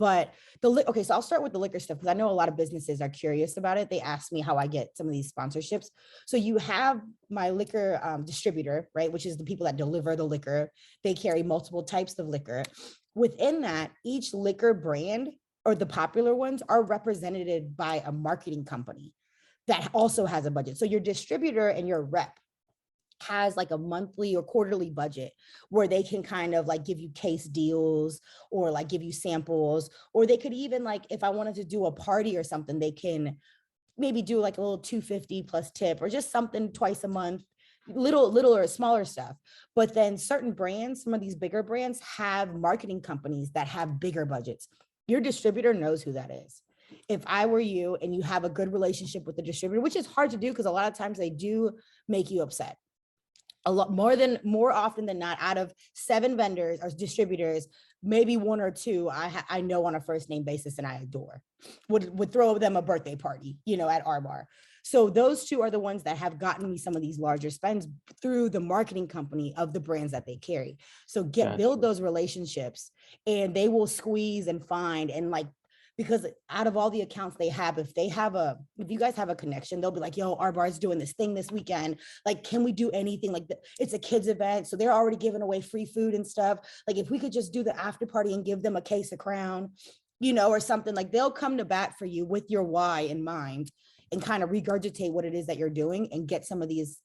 But okay, so I'll start with the liquor stuff because I know a lot of businesses are curious about it. They ask me how I get some of these sponsorships. So you have my liquor distributor, right, which is the people that deliver the liquor. They carry multiple types of liquor. Within that, each liquor brand or the popular ones are represented by a marketing company that also has a budget. So your distributor and your rep has like a monthly or quarterly budget where they can kind of like give you case deals or like give you samples, or they could even like, if I wanted to do a party or something, they can maybe do like a little 250 plus tip or just something twice a month, little or smaller stuff. But then certain brands, some of these bigger brands have marketing companies that have bigger budgets. Your distributor knows who that is. If I were you and you have a good relationship with the distributor, which is hard to do because a lot of times they do make you upset. A lot more often than not, out of 7 vendors or distributors, maybe 1 or 2 I know on a first name basis and I adore, would throw them a birthday party, at our bar. So those 2 are the ones that have gotten me some of these larger spends through the marketing company of the brands that they carry. So build those relationships, and they will squeeze and find, and like, because out of all the accounts they have, if you guys have a connection, they'll be like, yo, our bar's doing this thing this weekend. Like, can we do anything? Like, it's a kids event. So they're already giving away free food and stuff. Like, if we could just do the after party and give them a case of Crown, or something, like they'll come to bat for you with your why in mind and kind of regurgitate what it is that you're doing and get some of these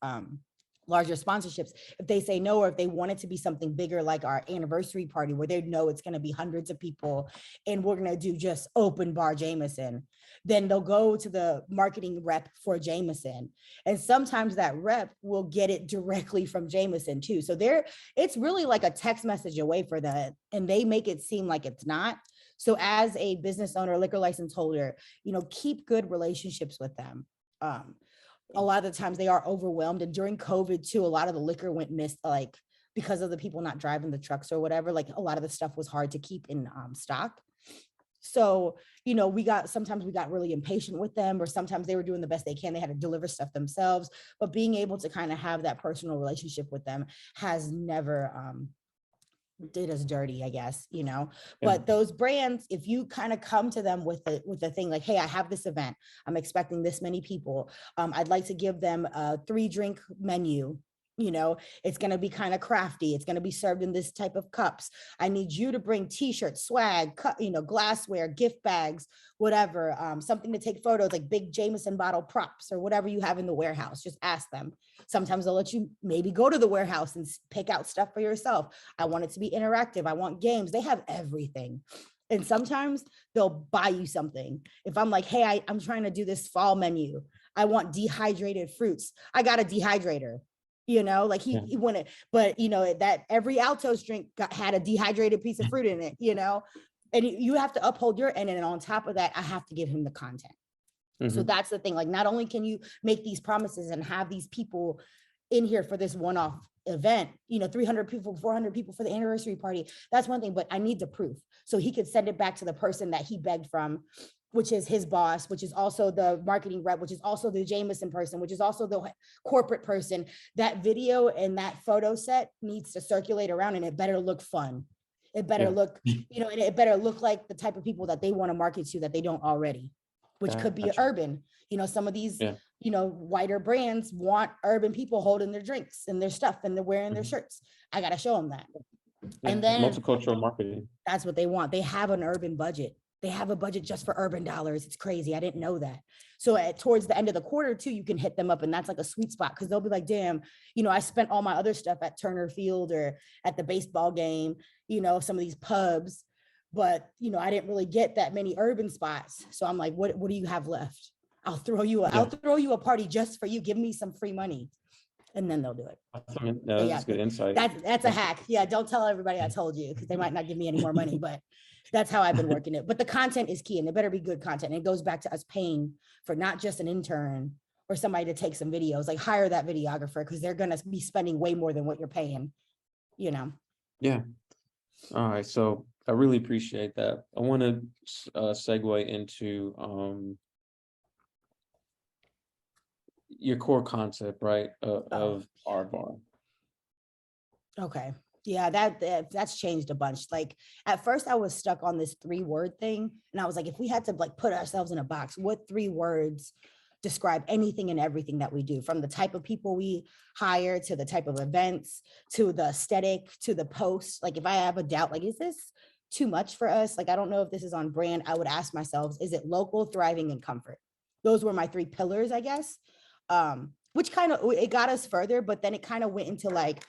larger sponsorships. If they say no, or if they want it to be something bigger, like our anniversary party where they know it's going to be hundreds of people and we're going to do just open bar Jameson, then they'll go to the marketing rep for Jameson. And sometimes that rep will get it directly from Jameson too. So it's really like a text message away for that. And they make it seem like it's not. So as a business owner, liquor license holder, keep good relationships with them. A lot of the times they are overwhelmed. And during COVID too, a lot of the liquor went missed, like because of the people not driving the trucks or whatever, like a lot of the stuff was hard to keep in stock. So, sometimes we got really impatient with them, or sometimes they were doing the best they can. They had to deliver stuff themselves, but being able to kind of have that personal relationship with them has never did us dirty, I guess, but those brands, if you kind of come to them with the thing like, hey, I have this event, I'm expecting this many people, I'd like to give them a 3-drink menu, it's going to be kind of crafty, it's going to be served in this type of cups, I need you to bring t-shirts, swag, glassware, gift bags, whatever, something to take photos, like big Jameson bottle props or whatever you have in the warehouse. Just ask them. Sometimes they'll let you maybe go to the warehouse and pick out stuff for yourself. I want it to be interactive, I want games. They have everything. And sometimes they'll buy you something. If I'm like, hey, I'm trying to do this fall menu, I want dehydrated fruits, I got a dehydrator. Like he wanted, but that every Altos drink had a dehydrated piece of fruit in it, and you have to uphold your end. And on top of that, I have to give him the content. So that's the thing. Like, not only can you make these promises and have these people in here for this one-off event, 300 people, 400 people for the anniversary party, that's one thing, but I need the proof. So he could send it back to the person that he begged from, which is his boss, which is also the marketing rep, which is also the Jameson person, which is also the corporate person. That video and that photo set needs to circulate around, and it better look fun. It better look, and it better look like the type of people that they want to market to that they don't already, which could be urban. Some of these, whiter brands want urban people holding their drinks and their stuff and they're wearing their shirts. I got to show them that. And then multicultural marketing. That's what they want. They have an urban budget. They have a budget just for urban dollars. It's crazy. I didn't know that. So towards the end of the quarter too, you can hit them up, and that's like a sweet spot, because they'll be like, damn, I spent all my other stuff at Turner Field or at the baseball game, some of these pubs, but I didn't really get that many urban spots. So I'm like, what do you have left? I'll throw you a party just for you. Give me some free money. And then they'll do it. That's good insight. That's a hack. Yeah, don't tell everybody I told you, because they might not give me any more money, but that's how I've been working it. But the content is key, and it better be good content. And it goes back to us paying for not just an intern or somebody to take some videos. Like, hire that videographer, because they're going to be spending way more than what you're paying, Yeah. All right. So I really appreciate that. I want to segue into your core concept, right, of our bar. Okay. Yeah, that's changed a bunch. Like, at first I was stuck on this 3-word thing, and I was like, if we had to like put ourselves in a box, what 3 words describe anything and everything that we do, from the type of people we hire to the type of events to the aesthetic to the post? Like, if I have a doubt, like, is this too much for us. Like, I don't know if this is on brand. I would ask myself, is it local, thriving, and comfort? Those were my three pillars, I guess. Which kind of, it got us further, but then it kind of went into like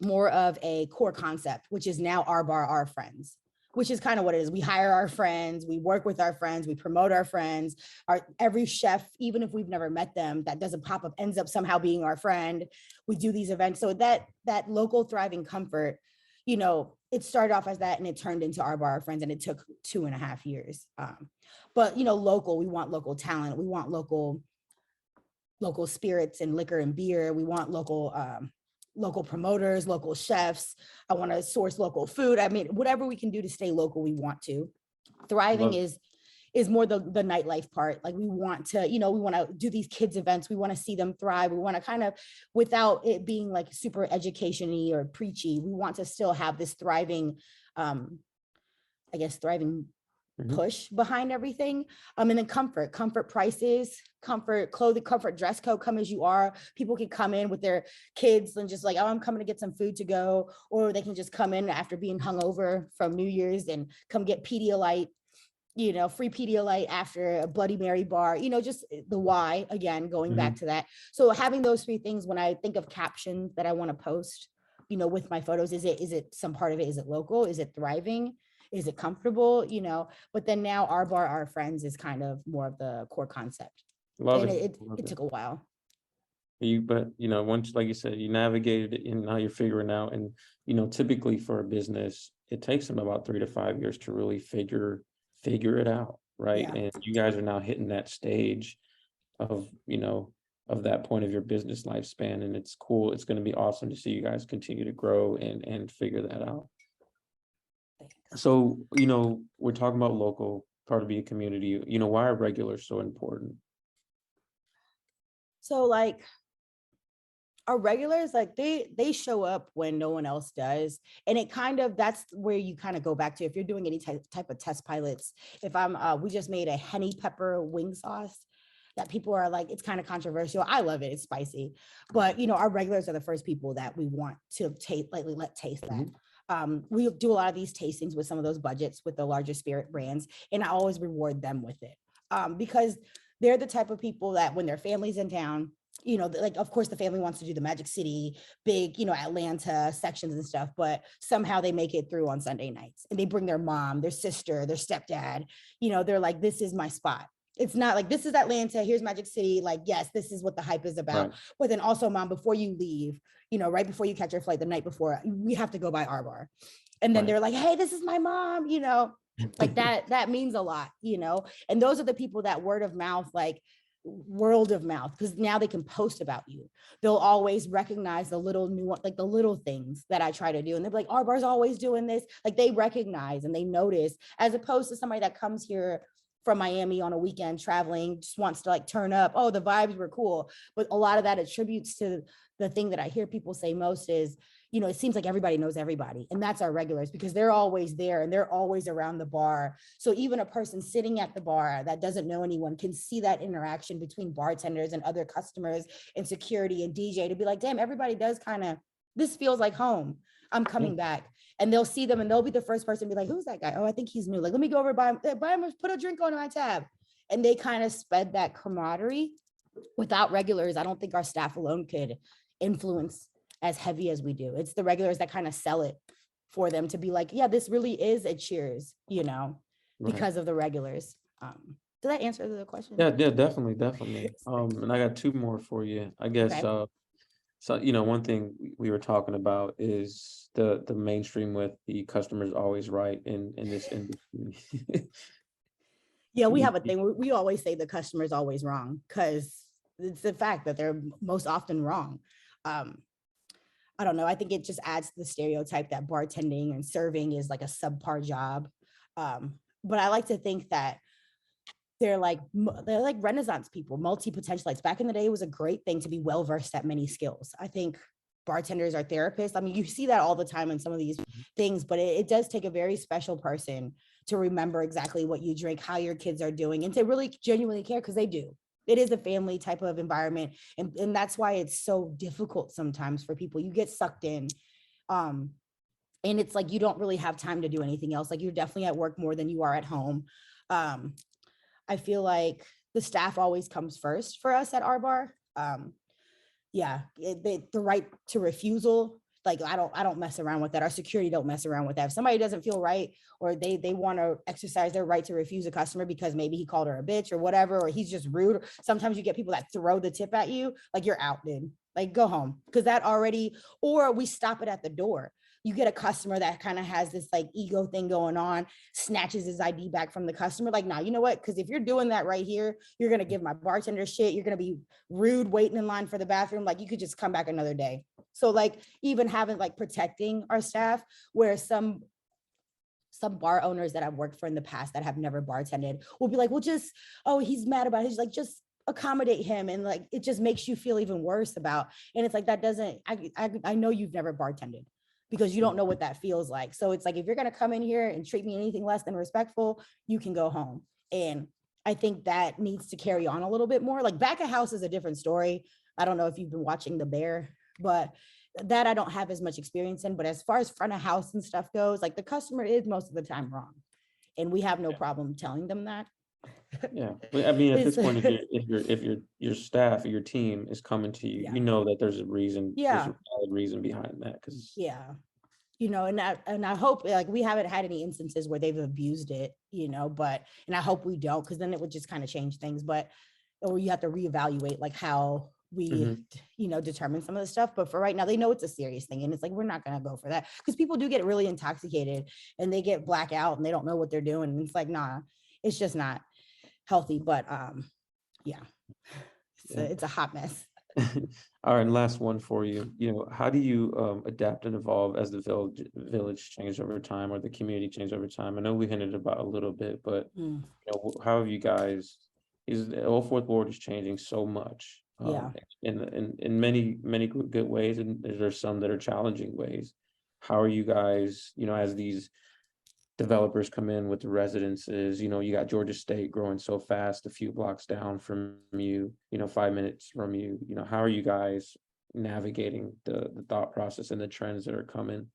more of a core concept, which is now our bar, our friends, which is kind of what it is. We hire our friends, we work with our friends, we promote our friends. Our every chef, even if we've never met them, that doesn't pop up, ends up somehow being our friend. We do these events. So that local thriving comfort, you know, it started off as that and it turned into our bar, our friends, and it took 2.5 years. But you know, local, we want local talent, we want local spirits and liquor and beer. We want local promoters, local chefs. I want to source local food. I mean, whatever we can do to stay local, we want to. Thriving Love- is more the nightlife part. Like we want to, you know, we want to do these kids events. We want to see them thrive. We want to kind of, without it being like super education-y or preachy, we want to still have this thriving, I guess, thriving push behind everything. And then comfort prices, comfort clothing, comfort dress code, come as you are. People can come in with their kids and just like, oh, I'm coming to get some food to go, or they can just come in after being hungover from New Year's and come get Pedialyte, you know, free Pedialyte after a Bloody Mary bar, you know, just the why, again, going back to that. So having those three things, when I think of captions that I want to post, you know, with my photos, is it some part of it? Is it local? Is it thriving? Is it comfortable? You know, but then now our bar, our friends is kind of more of the core concept. Love And it. it took a while. But you know, once, like you said, you navigated it and now you're figuring out, and you know, typically for a business, it takes them about 3 to 5 years to really figure it out, right? Yeah. And you guys are now hitting that stage of, you know, of that point of your business lifespan, and it's cool. It's going to be awesome to see you guys continue to grow and figure that out. So, you know, we're talking about local, part of be a community. You know, why are regulars so important? So like our regulars, like they show up when no one else does. And it kind of, that's where you kind of go back to, if you're doing any type of test pilots. If I'm we just made a honey pepper wing sauce that people are like, it's kind of controversial. I love it, it's spicy. But you know, our regulars are the first people that we want to taste, like let taste that. We do a lot of these tastings with some of those budgets with the larger spirit brands, and I always reward them with it, because they're the type of people that when their family's in town, you know, like, of course, the family wants to do the Magic City, big, you know, Atlanta sections and stuff, but somehow they make it through on Sunday nights and they bring their mom, their sister, their stepdad, you know, they're like, this is my spot. It's not like, this is Atlanta, here's Magic City. Like, yes, this is what the hype is about. Right. But then also, mom, before you leave, you know, right before you catch your flight the night before, we have to go by our bar. And then Right. they're like, hey, this is my mom, you know, like that means a lot, you know. And those are the people that word of mouth, like world of mouth, because now they can post about you. They'll always recognize the little new, like the little things that I try to do, and they're like, our bar's always doing this. Like they recognize and they notice, as opposed to somebody that comes here from Miami on a weekend traveling, just wants to like turn up, oh, the vibes were cool. But a lot of that attributes to the thing that I hear people say most is, you know, it seems like everybody knows everybody. And that's our regulars, because they're always there and they're always around the bar. So even a person sitting at the bar that doesn't know anyone can see that interaction between bartenders and other customers and security and DJ to be like, damn, everybody does kind of, this feels like home. I'm coming back. And they'll see them and they'll be the first person to be like, who's that guy? Oh, I think he's new. Like, let me go over buy him, put a drink on my tab. And they kind of sped that camaraderie. Without regulars, I don't think our staff alone could influence as heavy as we do. It's the regulars that kind of sell it for them to be like, yeah, this really is a Cheers, you know, because of the regulars. Did that answer the question? Yeah, definitely. And I got two more for you. I guess Okay. so, you know, one thing we were talking about is the mainstream with the customers always right in this industry. Yeah, we have a thing. We always say the customer is always wrong, because it's the fact that they're most often wrong. I don't know. I think it just adds to the stereotype that bartending and serving is like a subpar job. But I like to think that they're like Renaissance people, multi-potentialites. Back in the day, it was a great thing to be well versed at many skills. I think bartenders are therapists. I mean, you see that all the time in some of these things, but it does take a very special person to remember exactly what you drink, how your kids are doing, and to really genuinely care, because they do. It is a family type of environment. And that's why it's so difficult sometimes for people. You get sucked in. And it's like, you don't really have time to do anything else. Like, you're definitely at work more than you are at home. Um, I feel like the staff always comes first for us at our bar. Yeah, the right to refusal, like, I don't mess around with that. Our security don't mess around with that. If somebody doesn't feel right, or they want to exercise their right to refuse a customer because maybe he called her a bitch or whatever, or he's just rude. Sometimes you get people that throw the tip at you, like, you're out, dude. Like, go home, because that already, or we stop it at the door. You get a customer that kind of has this like ego thing going on, snatches his ID back from the customer. Like, nah, you know what? Because if you're doing that right here, you're gonna give my bartender shit. You're gonna be rude waiting in line for the bathroom. Like, you could just come back another day. So like, even having like protecting our staff, where some bar owners that I've worked for in the past that have never bartended will be like, well, just, oh, he's mad about it. He's like, just accommodate him. And like, it just makes you feel even worse about, and it's like, that doesn't, I know you've never bartended, because you don't know what that feels like. So it's like, if you're going to come in here and treat me anything less than respectful, you can go home. And I think that needs to carry on a little bit more. Like, back of house is a different story. I don't know if you've been watching The Bear, but that I don't have as much experience in. But as far as front of house and stuff goes, like, the customer is most of the time wrong. And we have no problem telling them that. Yeah, but I mean, at this It's, point, if your staff or your team is coming to you, yeah. you know that there's a reason, there's Yeah. a valid reason behind that, because Yeah. And I hope, like, we haven't had any instances where they've abused it, but, and I hope we don't, because then it would just kind of change things. But, or you have to reevaluate like how we, determine some of the stuff. But for right now, they know it's a serious thing. And it's like, we're not going to go for that, because people do get really intoxicated and they get blackout and they don't know what they're doing. And it's like, nah, it's just not healthy. But yeah, yeah. it's a hot mess. All right, and last one for you. How do you adapt and evolve as the village changed over time, or the community changed over time? I know we hinted about a little bit, but Mm, how have you guys? Is the Old Fourth Ward is changing so much, yeah. in many good ways, and there's some that are challenging ways. How are you guys? As these developers come in with the residences, you got Georgia State growing so fast, a few blocks down from you, 5 minutes from you. How are you guys navigating the thought process and the trends that are coming?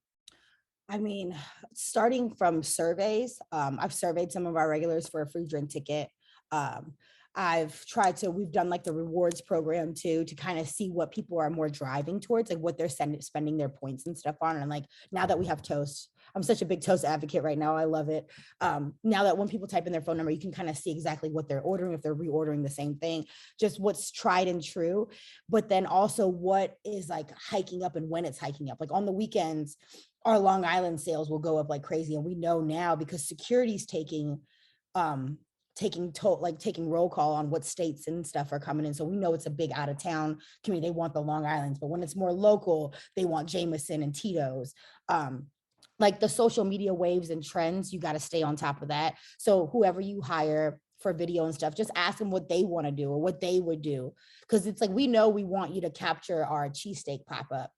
I mean, starting from surveys, I've surveyed some of our regulars for a free drink ticket. Um, we've done like the rewards program too, to kind of see what people are more driving towards, like what they're spending their points and stuff on. And like, now that we have Toast, I'm such a big Toast advocate right now. I love it. Now that when people type in their phone number, you can kind of see exactly what they're ordering, if they're reordering the same thing, just what's tried and true. But then also what is like hiking up and when it's hiking up. Like, on the weekends, our Long Island sales will go up like crazy. And we know now, because security's um taking roll call on what states and stuff are coming in. So we know it's a big out of town community. They want the Long Islands, but when it's more local, they want Jameson and Tito's. Like, the social media waves and trends, you got to stay on top of that. So whoever you hire for video and stuff, just ask them what they want to do or what they would do. Because it's like, we know we want you to capture our cheesesteak pop up,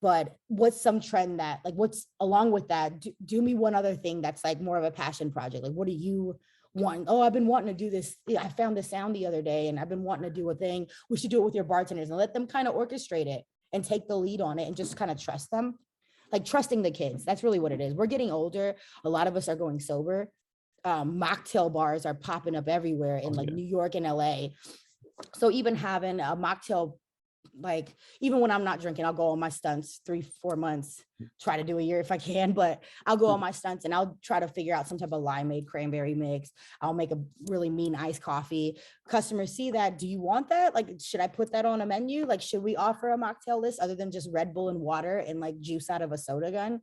but what's some trend that, like, what's along with that? Do me one other thing that's like more of a passion project. Like, what do you want? Oh, I've been wanting to do this. I found this sound the other day and I've been wanting to do a thing. We should do it with your bartenders, and let them kind of orchestrate it and take the lead on it, and just kind of trust them. Like, trusting the kids. That's really what it is. We're getting older. A lot of us are going sober. Mocktail bars are popping up everywhere in Oh, like yeah. New York and LA. So even having a mocktail, like, even when I'm not drinking, I'll go on my stunts 3-4 months, try to do a year if I can, but I'll go on my stunts and I'll try to figure out some type of limeade cranberry mix. I'll make a really mean iced coffee. Customers see that. Do you want that? Like, should I put that on a menu? Like, should we offer a mocktail list other than just Red Bull and water and like juice out of a soda gun?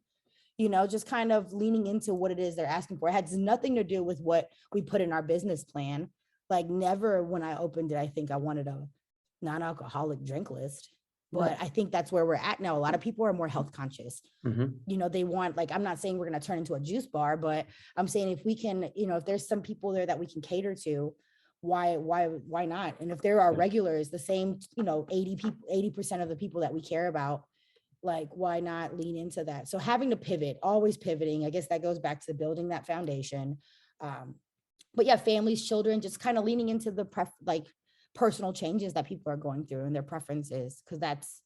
Just kind of leaning into what it is they're asking for. It has nothing to do with what we put in our business plan. Like, never when I opened it, I think I wanted a non-alcoholic drink list. Right. But I think that's where we're at now. A lot of people are more health conscious. Mhm. They want, like, I'm not saying we're going to turn into a juice bar, but I'm saying if we can, if there's some people there that we can cater to, why not? And if there are Yeah. regulars, the same, 80 people, 80% of the people that we care about, like, why not lean into that? So having to pivot, always pivoting, I guess that goes back to building that foundation. But yeah, families, children, just kind of leaning into the personal changes that people are going through and their preferences, because that's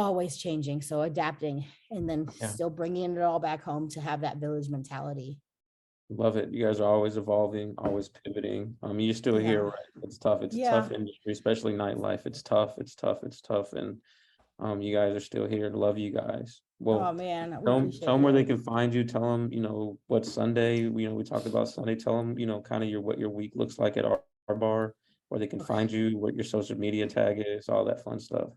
always changing. So adapting and then Yeah. still bringing it all back home to have that village mentality. Love it. You guys are always evolving, always pivoting. You're still here, Yeah. right? It's tough. It's a Yeah. tough industry, especially nightlife. It's tough. It's tough. It's tough. And you guys are still here. Love you guys. Oh Well, man, we tell appreciate them where they you. can find you. Tell them, what Sunday, we talked about Sunday. Tell them, kind of what your week looks like at our bar, where they can Okay. find you, what your social media tag is, all that fun stuff.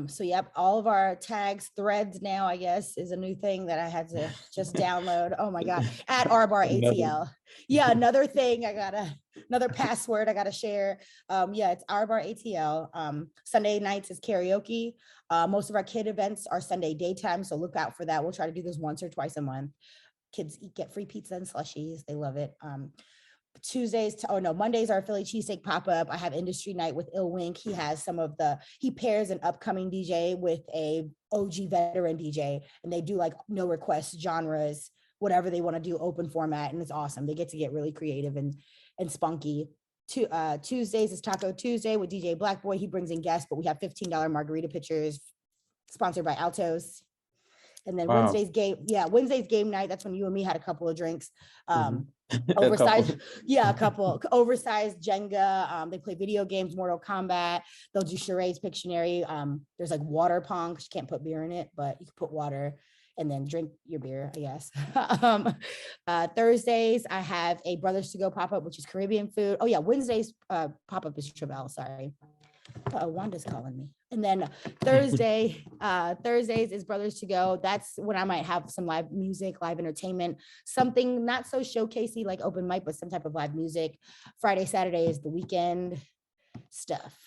So yep, all of our tags, threads now, I guess, is a new thing that I had to just download. Oh my God. At R bar Another- ATL. Yeah, another thing another password I gotta share. Yeah, it's R bar ATL. Sunday nights is karaoke. Most of our kid events are Sunday daytime, so look out for that. We'll try to do this once or twice a month. Kids get free pizza and slushies. They love it. Mondays are Philly cheesesteak pop-up. I have industry night with Ill Wink. He pairs an upcoming DJ with a OG veteran DJ, and they do like no request genres, whatever they want to do, open format, and it's awesome. They get to get really creative and spunky. Tuesdays is Taco Tuesday with DJ Black Boy. He brings in guests, but we have $15 margarita pitchers sponsored by Altos. And then Wow. Wednesday's game night. That's when you and me had a couple of drinks. A couple. A couple oversized Jenga. They play video games, Mortal Kombat. They'll do charades, Pictionary. There's like water pong, because you can't put beer in it, but you can put water and then drink your beer, I guess. Thursdays, I have a Brothers to Go pop-up, which is Caribbean food. Oh yeah, Wednesday's pop-up is Travell, sorry. Wanda's calling me. And then Thursdays is Brothers to Go. That's when I might have some live music, live entertainment, something not so showcasey like open mic, but some type of live music. Friday, Saturday is the weekend stuff.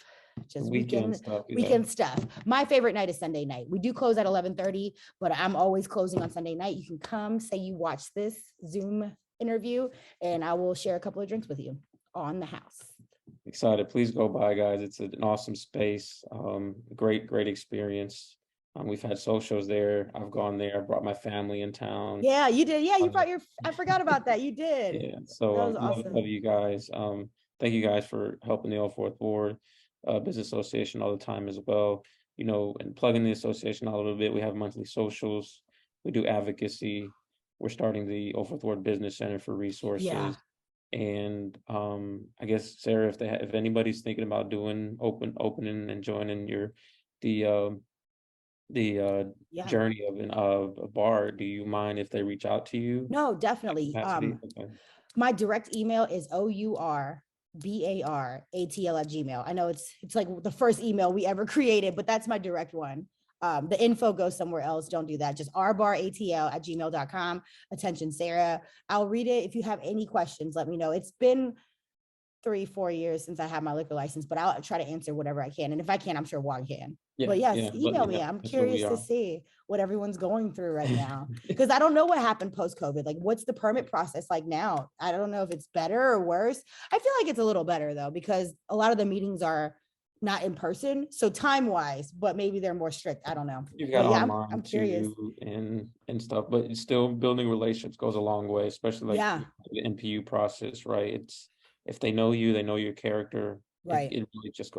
Just weekend stuff. My favorite night is Sunday night. We do close at 11:30, but I'm always closing on Sunday night. You can come, say you watch this Zoom interview, and I will share a couple of drinks with you on the house. Excited. Please go by, guys. It's an awesome space. Great experience. We've had socials there. I've gone there. I brought my family in town. Yeah, you did. Yeah, you brought I forgot about that. You did. Yeah. So that was awesome. love you guys. Thank you guys for helping the Old Fourth Ward Business Association all the time as well. And plugging the association out a little bit. We have monthly socials. We do advocacy. We're starting the Old Fourth Ward Business Center for resources. Yeah. And I guess Sarah, if anybody's thinking about doing opening and joining the journey of a bar, do you mind if they reach out to you? No, definitely. Okay. My direct email is OURBARATL@gmail. I know it's like the first email we ever created, but that's my direct one. The info goes somewhere else. Don't do that. Just rbaratl@gmail.com. Attention, Sarah. I'll read it. If you have any questions, let me know. It's been 3-4 years since I had my liquor license, but I'll try to answer whatever I can. And if I can, I'm sure Juan can. Yeah, but yes, email me. I'm curious to see what everyone's going through right now. Because I don't know what happened post-COVID. Like, what's the permit process like now? I don't know if it's better or worse. I feel like it's a little better though, because a lot of the meetings are not in person, so time-wise, but maybe they're more strict. I don't know. You've got online I'm curious and stuff, but it's still building relationships goes a long way, especially like the NPU process, right? It's if they know you, they know your character. Right. It really just